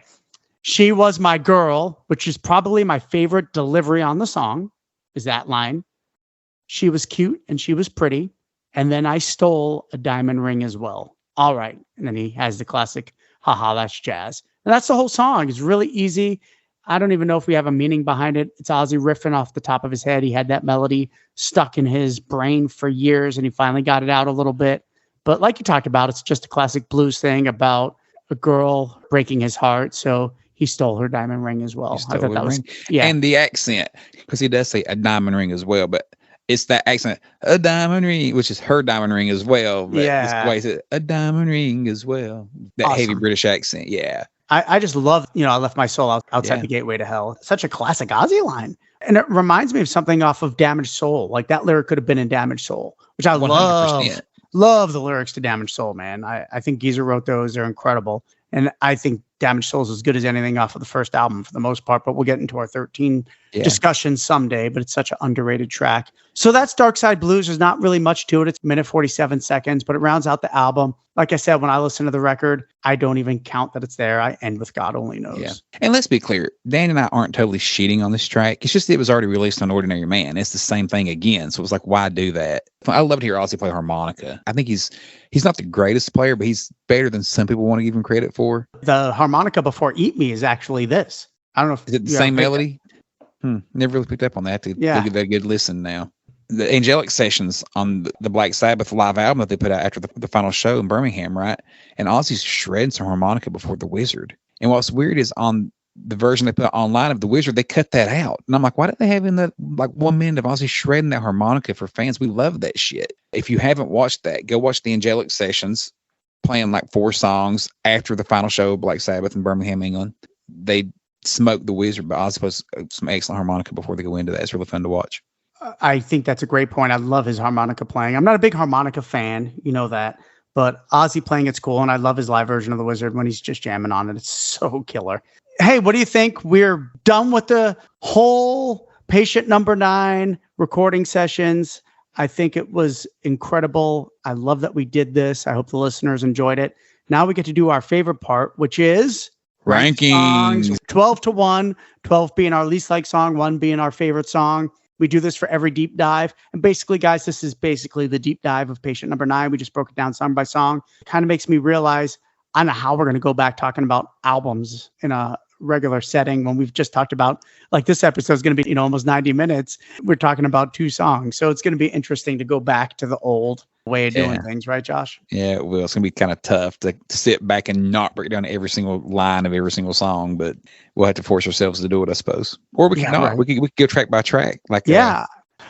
She was my girl, which is probably my favorite delivery on the song, is that line. She was cute and she was pretty. And then I stole a diamond ring as well. All right. And then he has the classic, haha, that's jazz. And that's the whole song. It's really easy. I don't even know if we have a meaning behind it. It's Ozzy riffing off the top of his head. He had that melody stuck in his brain for years, and he finally got it out a little bit. But like you talked about, it's just a classic blues thing about a girl breaking his heart. So he stole her diamond ring as well. I thought that was, yeah. And the accent, because he does say a diamond ring as well, but it's that accent, a diamond ring, which is her diamond ring as well. But it's the way he said, a diamond ring as well. That heavy British accent. Yeah. I just love, you know, I left my soul outside the gateway to hell. Such a classic Ozzy line. And it reminds me of something off of Damaged Soul. Like that lyric could have been in Damaged Soul, which I 100%. Love the lyrics to Damaged Soul, man. I think Geezer wrote those. They're incredible. And I think Damaged Soul is as good as anything off of the first album for the most part, but we'll get into our 13 discussions someday, but it's such an underrated track. So that's Darkside Blues. There's not really much to it. It's 1:47, but it rounds out the album. Like I said, when I listen to the record, I don't even count that it's there. I end with God Only Knows. Yeah. And let's be clear, Dan and I aren't totally shitting on this track. It's just it was already released on Ordinary Man. It's the same thing again. So it was like, why do that? I love to hear Ozzy play harmonica. I think he's not the greatest player, but he's better than some people want to give him credit for. The harmonica before Eat Me is actually this. I don't know if Is it the you same ever picked melody? Never really picked up on that. Yeah. Give that a good listen now. The Angelic Sessions on the Black Sabbath live album that they put out after the final show in Birmingham, right? And Ozzy's shredding some harmonica before the Wizard. And what's weird is on the version they put online of the Wizard, they cut that out. And I'm like, why did they have in the 1 minute of Ozzy shredding that harmonica for fans? We love that shit. If you haven't watched that, go watch the Angelic Sessions, playing like 4 songs after the final show of Black Sabbath in Birmingham, England. They smoked the Wizard, but Ozzy plays some excellent harmonica before they go into that. It's really fun to watch. I think that's a great point. I love his harmonica playing. I'm not a big harmonica fan, you know that, but Ozzy playing it's cool, and I love his live version of the Wizard when he's just jamming on it. It's so killer. Hey, what do you think? We're done with the whole Patient Number 9 recording sessions. I think it was incredible. I love that we did this. I hope the listeners enjoyed it. Now we get to do our favorite part, which is rankings. 12 to 1, 12 being our least liked song, 1 being our favorite song. We do this for every deep dive. And basically, guys, this is basically the deep dive of Patient Number 9. We just broke it down song by song. It kind of makes me realize I don't know how we're going to go back talking about albums in a regular setting when we've just talked about, like, this episode is going to be, almost 90 minutes. We're talking about 2 songs. So it's going to be interesting to go back to the old way of doing things, right, Josh? Yeah, it will. It's going to be kind of tough to sit back and not break down every single line of every single song, but we'll have to force ourselves to do it, I suppose. Or we can not. Right. We can go track by track.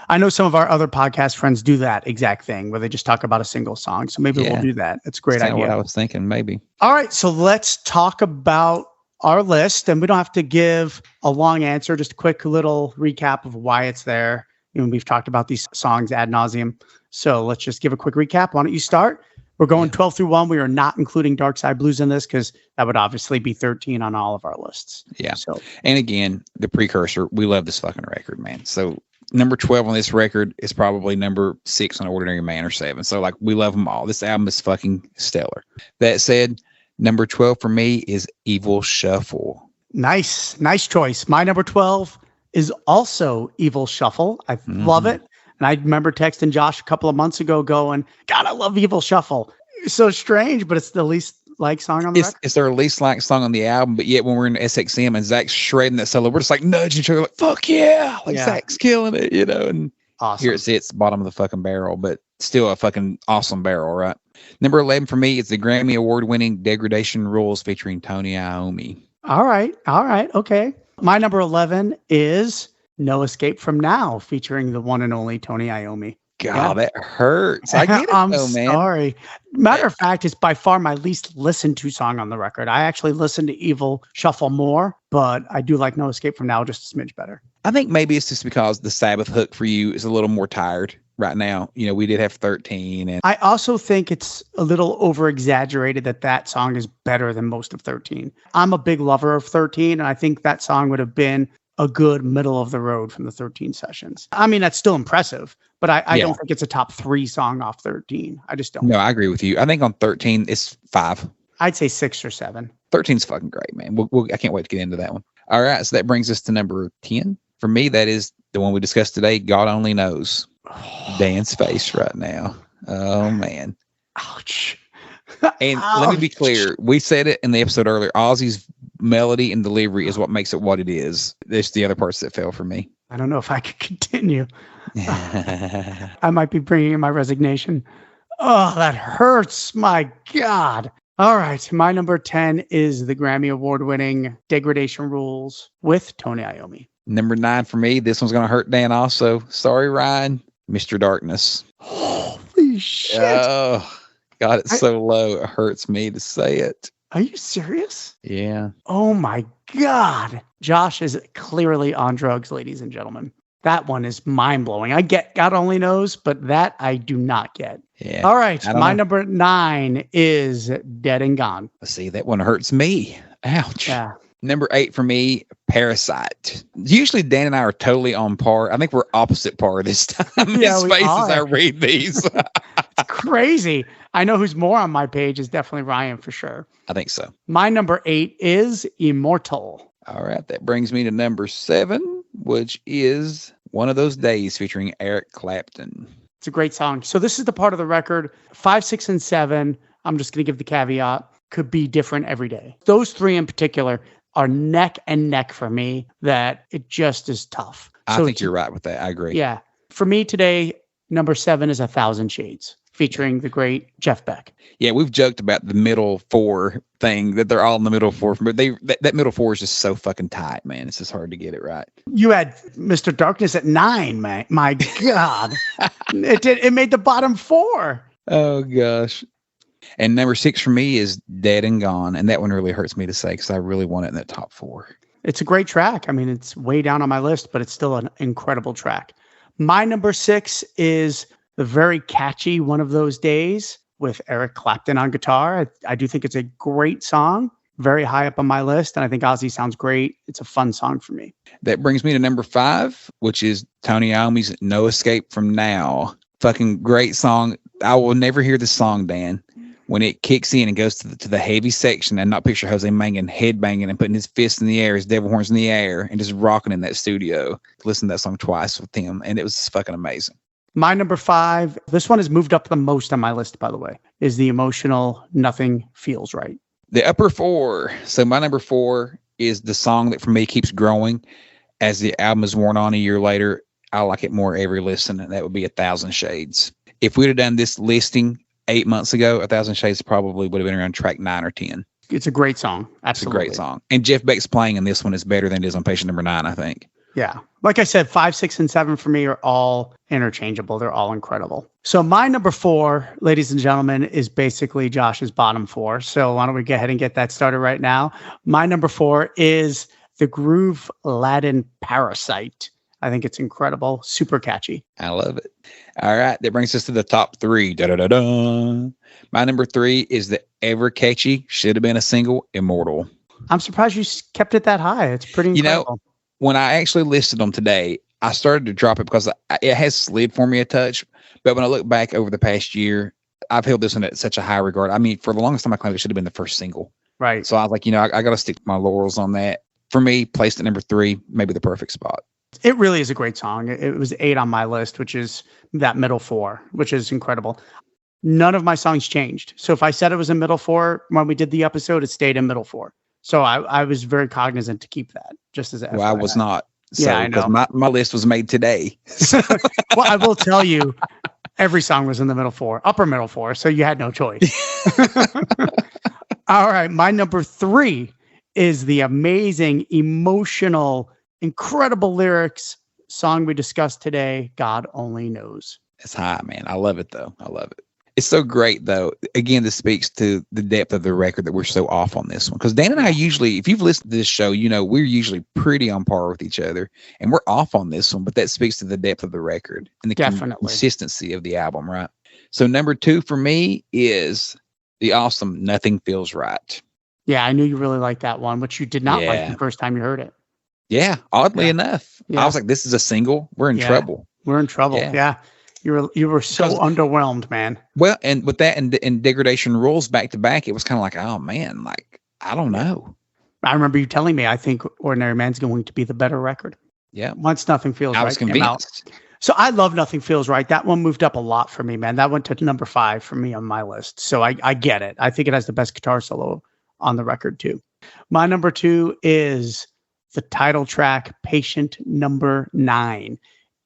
I know some of our other podcast friends do that exact thing where they just talk about a single song. So maybe we'll do that. It's a great idea. What I was thinking, maybe. All right, so let's talk about our list, and we don't have to give a long answer, just a quick little recap of why it's there. We've talked about these songs ad nauseum. So let's just give a quick recap. Why don't you start? We're going 12 through 1. We are not including Darkside Blues in this because that would obviously be 13 on all of our lists. Yeah. So, and again, the precursor, we love this fucking record, man. So number 12 on this record is probably number 6 on Ordinary Man or 7. So like, we love them all. This album is fucking stellar. That said, number 12 for me is Evil Shuffle. Nice choice. My number 12 is also Evil Shuffle. I love it. And I remember texting Josh a couple of months ago going, God, I love Evil Shuffle. It's so strange, but it's the least liked song on the record. It's their least liked song on the album, but yet when we're in SXM and Zach's shredding that solo, we're just like nudging each other like, fuck yeah. Zach's killing it, and awesome. Here it sits, bottom of the fucking barrel, but still a fucking awesome barrel, right? Number 11 for me is the Grammy Award-winning Degradation Rules featuring Tony Iommi. All right. Okay. My number 11 is No Escape From Now, featuring the one and only Tony Iommi. God, that hurts. I get it, I'm though, man. Sorry. Matter of fact, it's by far my least listened to song on the record. I actually listen to Evil Shuffle more, but I do like No Escape From Now just a smidge better. I think maybe it's just because the Sabbath hook for you is a little more tired right now. We did have 13. And I also think it's a little over-exaggerated that song is better than most of 13. I'm a big lover of 13, and I think that song would have been a good middle of the road from the 13 sessions. I mean, that's still impressive, but I don't think it's a top 3 song off 13. I just don't. No, I agree with you. I think on 13, it's 5. I'd say 6 or 7. 13's fucking great, man. I can't wait to get into that one. All right, so that brings us to number 10. For me, that is the one we discussed today, God Only Knows. Dan's face right now. Oh, man. Ouch. And let me be clear. We said it in the episode earlier. Ozzy's melody and delivery is what makes it what it is. There's the other parts that fell for me. I don't know if I could continue. I might be bringing in my resignation. Oh, that hurts. My God. All right. My number 10 is the Grammy Award-winning Degradation Rules with Tony Iommi. Number 9 for me. This one's going to hurt Dan also. Sorry, Ryan. Mr. Darkness. Holy shit. Oh, God, it's so low. It hurts me to say it. Are you serious? Yeah. Oh, my God. Josh is clearly on drugs, ladies and gentlemen. That one is mind-blowing. I get God Only Knows, but that I do not get. Yeah. All right. My number 9 is Dead and Gone. See, that one hurts me. Ouch. Yeah. Number 8 for me, Parasite. Usually Dan and I are totally on par. I think we're opposite par this time. Yeah, His face as I read these. It's crazy. I know who's more on my page is definitely Ryan for sure. I think so. My number 8 is Immortal. All right. That brings me to number 7, which is One of Those Days featuring Eric Clapton. It's a great song. So this is the part of the record, 5, 6, and 7. I'm just going to give the caveat. could be different every day. Those three in particular are neck and neck for me, that it just is tough. I think you're right with that. I agree. Yeah. For me today, number 7 is 1,000 Shades, featuring the great Jeff Beck. Yeah, we've joked about the middle four thing, that they're all in the middle four, but that middle four is just so fucking tight, man. It's just hard to get it right. You had Mr. Darkness at 9, man. My God. It made the bottom 4. Oh gosh. And number 6 for me is Dead and Gone, and that one really hurts me to say because I really want it in that top 4. It's a great track. I mean, it's way down on my list, but it's still an incredible track. My number 6 is the very catchy One of Those Days with Eric Clapton on guitar. I do think it's a great song, very high up on my list, and I think Ozzy sounds great. It's a fun song for me. That brings me to number 5, which is Tony Iommi's No Escape From Now. Fucking great song. I will never hear this song, Dan, when it kicks in and goes to the heavy section, and not picture Jose Mangin head banging and putting his fists in the air, his devil horns in the air, and just rocking in that studio. Listen to that song twice with him, and it was fucking amazing. My number 5, this one has moved up the most on my list, by the way, is the emotional Nothing Feels Right. The upper 4. So my number 4 is the song that for me keeps growing as the album is worn on a year later. I like it more every listen, and that would be 1,000 Shades. If we'd have done this listing 8 months ago, 1,000 Shades probably would have been around track 9 or 10. It's a great song. Absolutely. It's a great song. And Jeff Beck's playing in this one is better than it is on Patient Number 9, I think. Yeah. Like I said, 5, 6, and 7 for me are all interchangeable. They're all incredible. So my number 4, ladies and gentlemen, is basically Josh's bottom 4. So why don't we go ahead and get that started right now? My number 4 is the Groove Laden Parasite. I think it's incredible. Super catchy. I love it. All right. That brings us to the top 3. Da-da-da-da. My number 3 is the ever catchy, should have been a single, Immortal. I'm surprised you kept it that high. It's pretty incredible. When I actually listed them today, I started to drop it because it has slid for me a touch. But when I look back over the past year, I've held this one at such a high regard. I mean, for the longest time, I claimed it should have been the first single. Right. So I was like, I got to stick to my laurels on that. For me, placed at number 3, maybe the perfect spot. It really is a great song. It was 8 on my list, which is that middle 4, which is incredible. None of my songs changed. So if I said it was a middle 4 when we did the episode, it stayed in middle 4. So I was very cognizant to keep that, just as well, I was not. So, yeah, I know. My list was made today. Well, I will tell you, every song was in the middle 4, upper middle 4, so you had no choice. All right, my number 3 is the amazing, emotional, incredible lyrics song we discussed today, God Only Knows. It's high, man. I love it, though. I love it. It's so great, though. Again, this speaks to the depth of the record that we're so off on this one. Because Dan and I usually, if you've listened to this show, we're usually pretty on par with each other. And we're off on this one, but that speaks to the depth of the record and the consistency of the album, right? So number 2 for me is the awesome Nothing Feels Right. Yeah, I knew you really liked that one, which you did not like the first time you heard it. Yeah, oddly enough. Yeah. I was like, this is a single. We're in trouble. We're in trouble. Yeah. You were so underwhelmed, man. Well, and with that and Degradation Rules back to back, it was kind of like, oh man, like, I don't know. I remember you telling me I think Ordinary Man's going to be the better record. Yeah. Once Nothing Feels Right. I was convinced. So I love Nothing Feels Right. That one moved up a lot for me, man. That went to number 5 for me on my list. So I get it. I think it has the best guitar solo on the record too. My number 2 is the title track, Patient Number 9.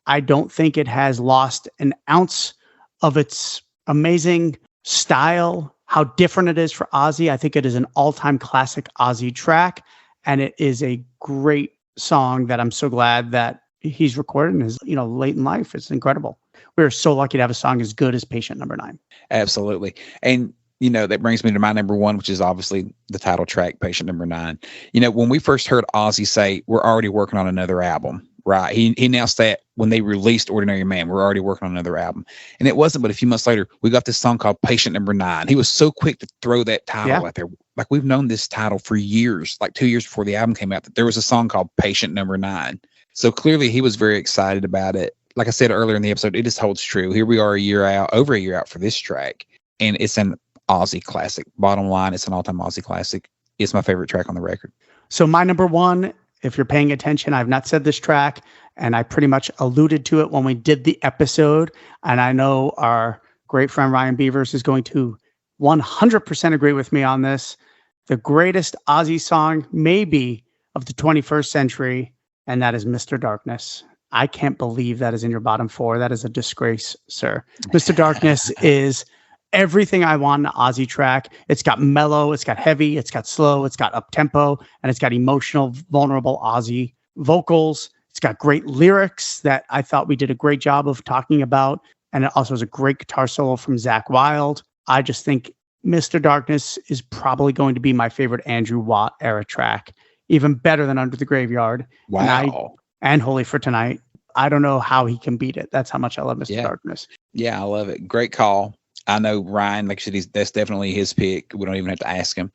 I don't think it has lost an ounce of its amazing style, how different it is for Ozzy. I think it is an all-time classic Ozzy track, and it is a great song that I'm so glad that he's recorded in his, late in life. It's incredible. We're so lucky to have a song as good as Patient Number 9. Absolutely. And that brings me to my number 1, which is obviously the title track, Patient Number 9. When we first heard Ozzy say, we're already working on another album, right? He announced that when they released Ordinary Man, we're already working on another album. And it wasn't but a few months later, we got this song called Patient Number 9. He was so quick to throw that title out there. Like, we've known this title for years, like 2 years before the album came out, that there was a song called Patient Number 9. So clearly he was very excited about it. Like I said earlier in the episode, it just holds true. Here we are over a year out for this track. And it's an Ozzy classic. Bottom line, it's an all-time Ozzy classic. It's my favorite track on the record. So my number 1, if you're paying attention, I've not said this track, and I pretty much alluded to it when we did the episode. And I know our great friend Ryan Beavers is going to 100% agree with me on this. The greatest Ozzy song, maybe, of the 21st century, and that is Mr. Darkness. I can't believe that is in your bottom 4. That is a disgrace, sir. Mr. Darkness is everything I want in an Ozzy track. It's got mellow, it's got heavy, it's got slow, it's got up-tempo, and it's got emotional, vulnerable Ozzy vocals. It's got great lyrics that I thought we did a great job of talking about. And it also has a great guitar solo from Zakk Wylde. I just think Mr. Darkness is probably going to be my favorite Andrew Watt era track, even better than Under the Graveyard. Wow. And Holy for Tonight. I don't know how he can beat it. That's how much I love Mr. Darkness. Yeah, I love it. Great call. I know Ryan, like I said, that's definitely his pick. We don't even have to ask him.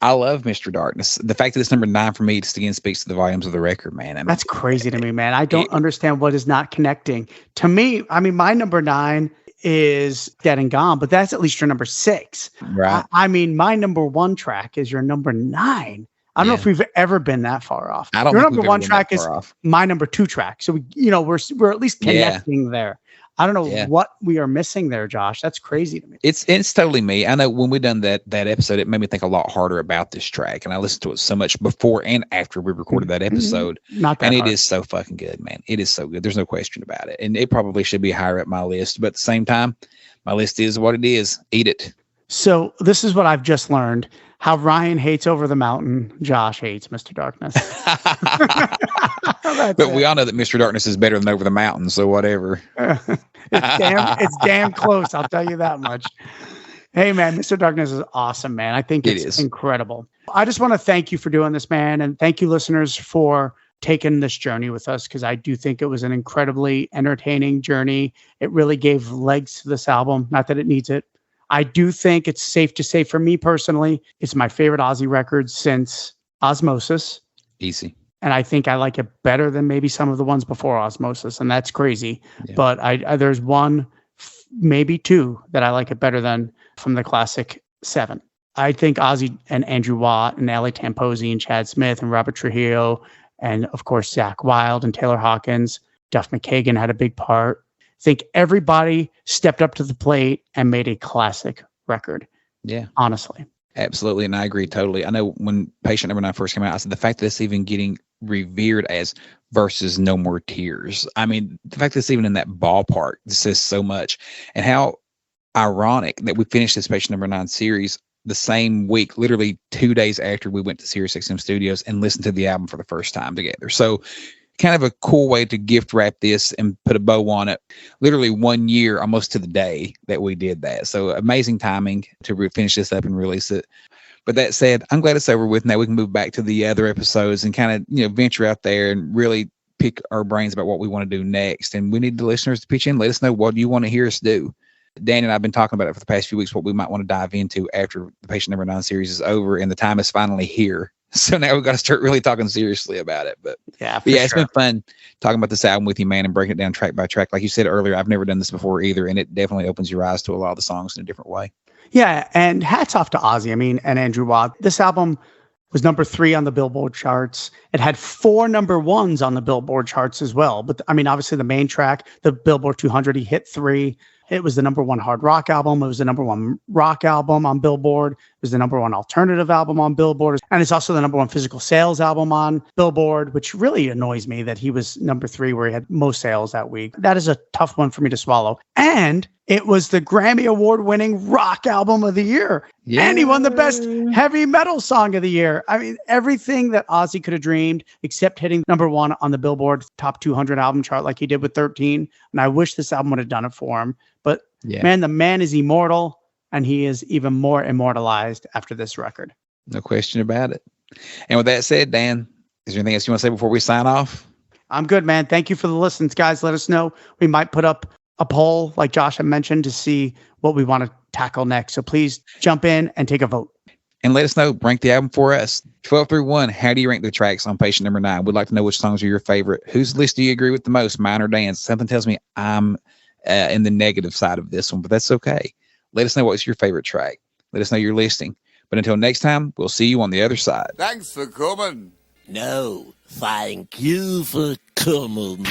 I love Mr. Darkness. The fact that it's number 9 for me just again speaks to the volumes of the record, man. I mean, that's crazy to me, man. I don't understand what is not connecting. To me, I mean, my number 9 is Dead and Gone, but that's at least your number 6. Right. I mean, my number 1 track is your number 9. I don't know if we've ever been that far off. I don't Your think number we've 1 ever been track that is far off. my number 2 track. So we're at least connecting there. I don't know what we are missing there, Josh. That's crazy to me. It's totally me. I know when we done that episode, it made me think a lot harder about this track, and I listened to it so much before and after we recorded that episode. Not that hard. It is so fucking good, man. It is so good. There's no question about it, and it probably should be higher up my list. But at the same time, my list is what it is. Eat it. So this is what I've just learned. How Ryan hates Over the Mountain, Josh hates Mr. Darkness. But we all know that Mr. Darkness is better than Over the Mountain, so whatever. It's damn close, I'll tell you that much. Hey, man, Mr. Darkness is awesome, man. I think it's incredible. I just want to thank you for doing this, man, and thank you, listeners, for taking this journey with us, because I do think it was an incredibly entertaining journey. It really gave legs to this album. Not that it needs it. I do think it's safe to say, for me personally, it's my favorite Ozzy record since Osmosis. Easy. And I think I like it better than maybe some of the ones before Osmosis, and that's crazy. Yeah. But I there's one, maybe 2 that I like it better than from the classic 7. I think Ozzy and Andrew Watt and Ellie Tamposi and Chad Smith and Robert Trujillo and, of course, Zakk Wylde and Taylor Hawkins, Duff McKagan had a big part. I think everybody stepped up to the plate and made a classic record. Yeah. Honestly. Absolutely. And I agree totally. I know when Patient Number 9 first came out, I said the fact that it's even getting revered as versus No More Tears. I mean, the fact that it's even in that ballpark says so much. And how ironic that we finished this Patient Number 9 series the same week, literally 2 days after we went to SiriusXM Studios and listened to the album for the first time together. So kind of a cool way to gift wrap this and put a bow on it. Literally 1 year, almost to the day that we did that. So amazing timing to finish this up and release it. But that said, I'm glad it's over with. Now we can move back to the other episodes and kind of, venture out there and really pick our brains about what we want to do next. And we need the listeners to pitch in. Let us know, what do you want to hear us do? Dan and I have been talking about it for the past few weeks, what we might want to dive into after the Patient Number 9 series is over and the time is finally here. So now we've got to start really talking seriously about it. But it's been fun talking about this album with you, man, and breaking it down track by track. Like you said earlier, I've never done this before either, and it definitely opens your eyes to a lot of the songs in a different way. Yeah, and hats off to Ozzy, and Andrew Watt. This album was number 3 on the Billboard charts. It had 4 number 1s on the Billboard charts as well. But, obviously the main track, the Billboard 200, he hit 3. It was the number 1 hard rock album. It was the number 1 rock album on Billboard. It was the number 1 alternative album on Billboard. And it's also the number 1 physical sales album on Billboard, which really annoys me that he was number 3 where he had most sales that week. That is a tough one for me to swallow. And it was the Grammy Award-winning rock album of the year. Yeah. And he won the best heavy metal song of the year. Everything that Ozzy could have dreamed, except hitting number 1 on the Billboard top 200 album chart like he did with 13. And I wish this album would have done it for him. But man, the man is immortal, and he is even more immortalized after this record. No question about it. And with that said, Dan, is there anything else you want to say before we sign off? I'm good, man. Thank you for the listens, guys. Let us know. We might put up a poll, like Josh had mentioned, to see what we want to tackle next. So please jump in and take a vote. And let us know, rank the album for us. 12 through 1, how do you rank the tracks on Patient Number 9? We'd like to know which songs are your favorite. Whose list do you agree with the most, mine or Dan's? Something tells me I'm in the negative side of this one, but that's okay. Let us know what's your favorite track. Let us know your listing. But until next time, we'll see you on the other side. Thanks for coming. No, thank you for coming.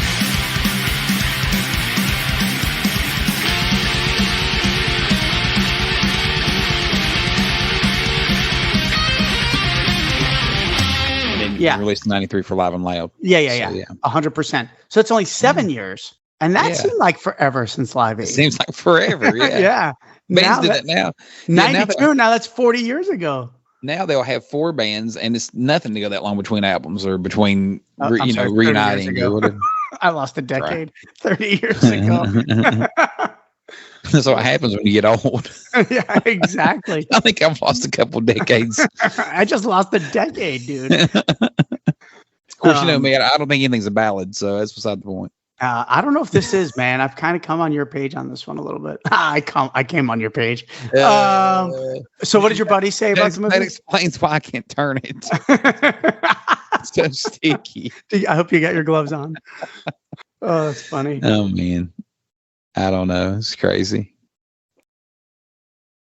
Yeah. Released in 93 for Live and Loud. Yeah. So, 100%. So it's only 7 years. And that seemed like forever since Live Aid. It seems like forever. Yeah. Yeah. Bands do that now. 92. Now that's 40 years ago. Now they'll have 4 bands, and it's nothing to go that long between albums or between, sorry, reuniting or whatever. I lost a decade 30 years ago. That's what happens when you get old. Yeah, exactly. I think I've lost a couple decades. I just lost a decade, dude. Of course, you know me. I don't think anything's a ballad, so that's beside the point. I don't know if this is, man. I've kind of come on your page on this one a little bit. I came on your page. So what did your buddy say about the movie? That explains why I can't turn it. It's so sticky. I hope you got your gloves on. Oh, that's funny. Oh man, I don't know. It's crazy.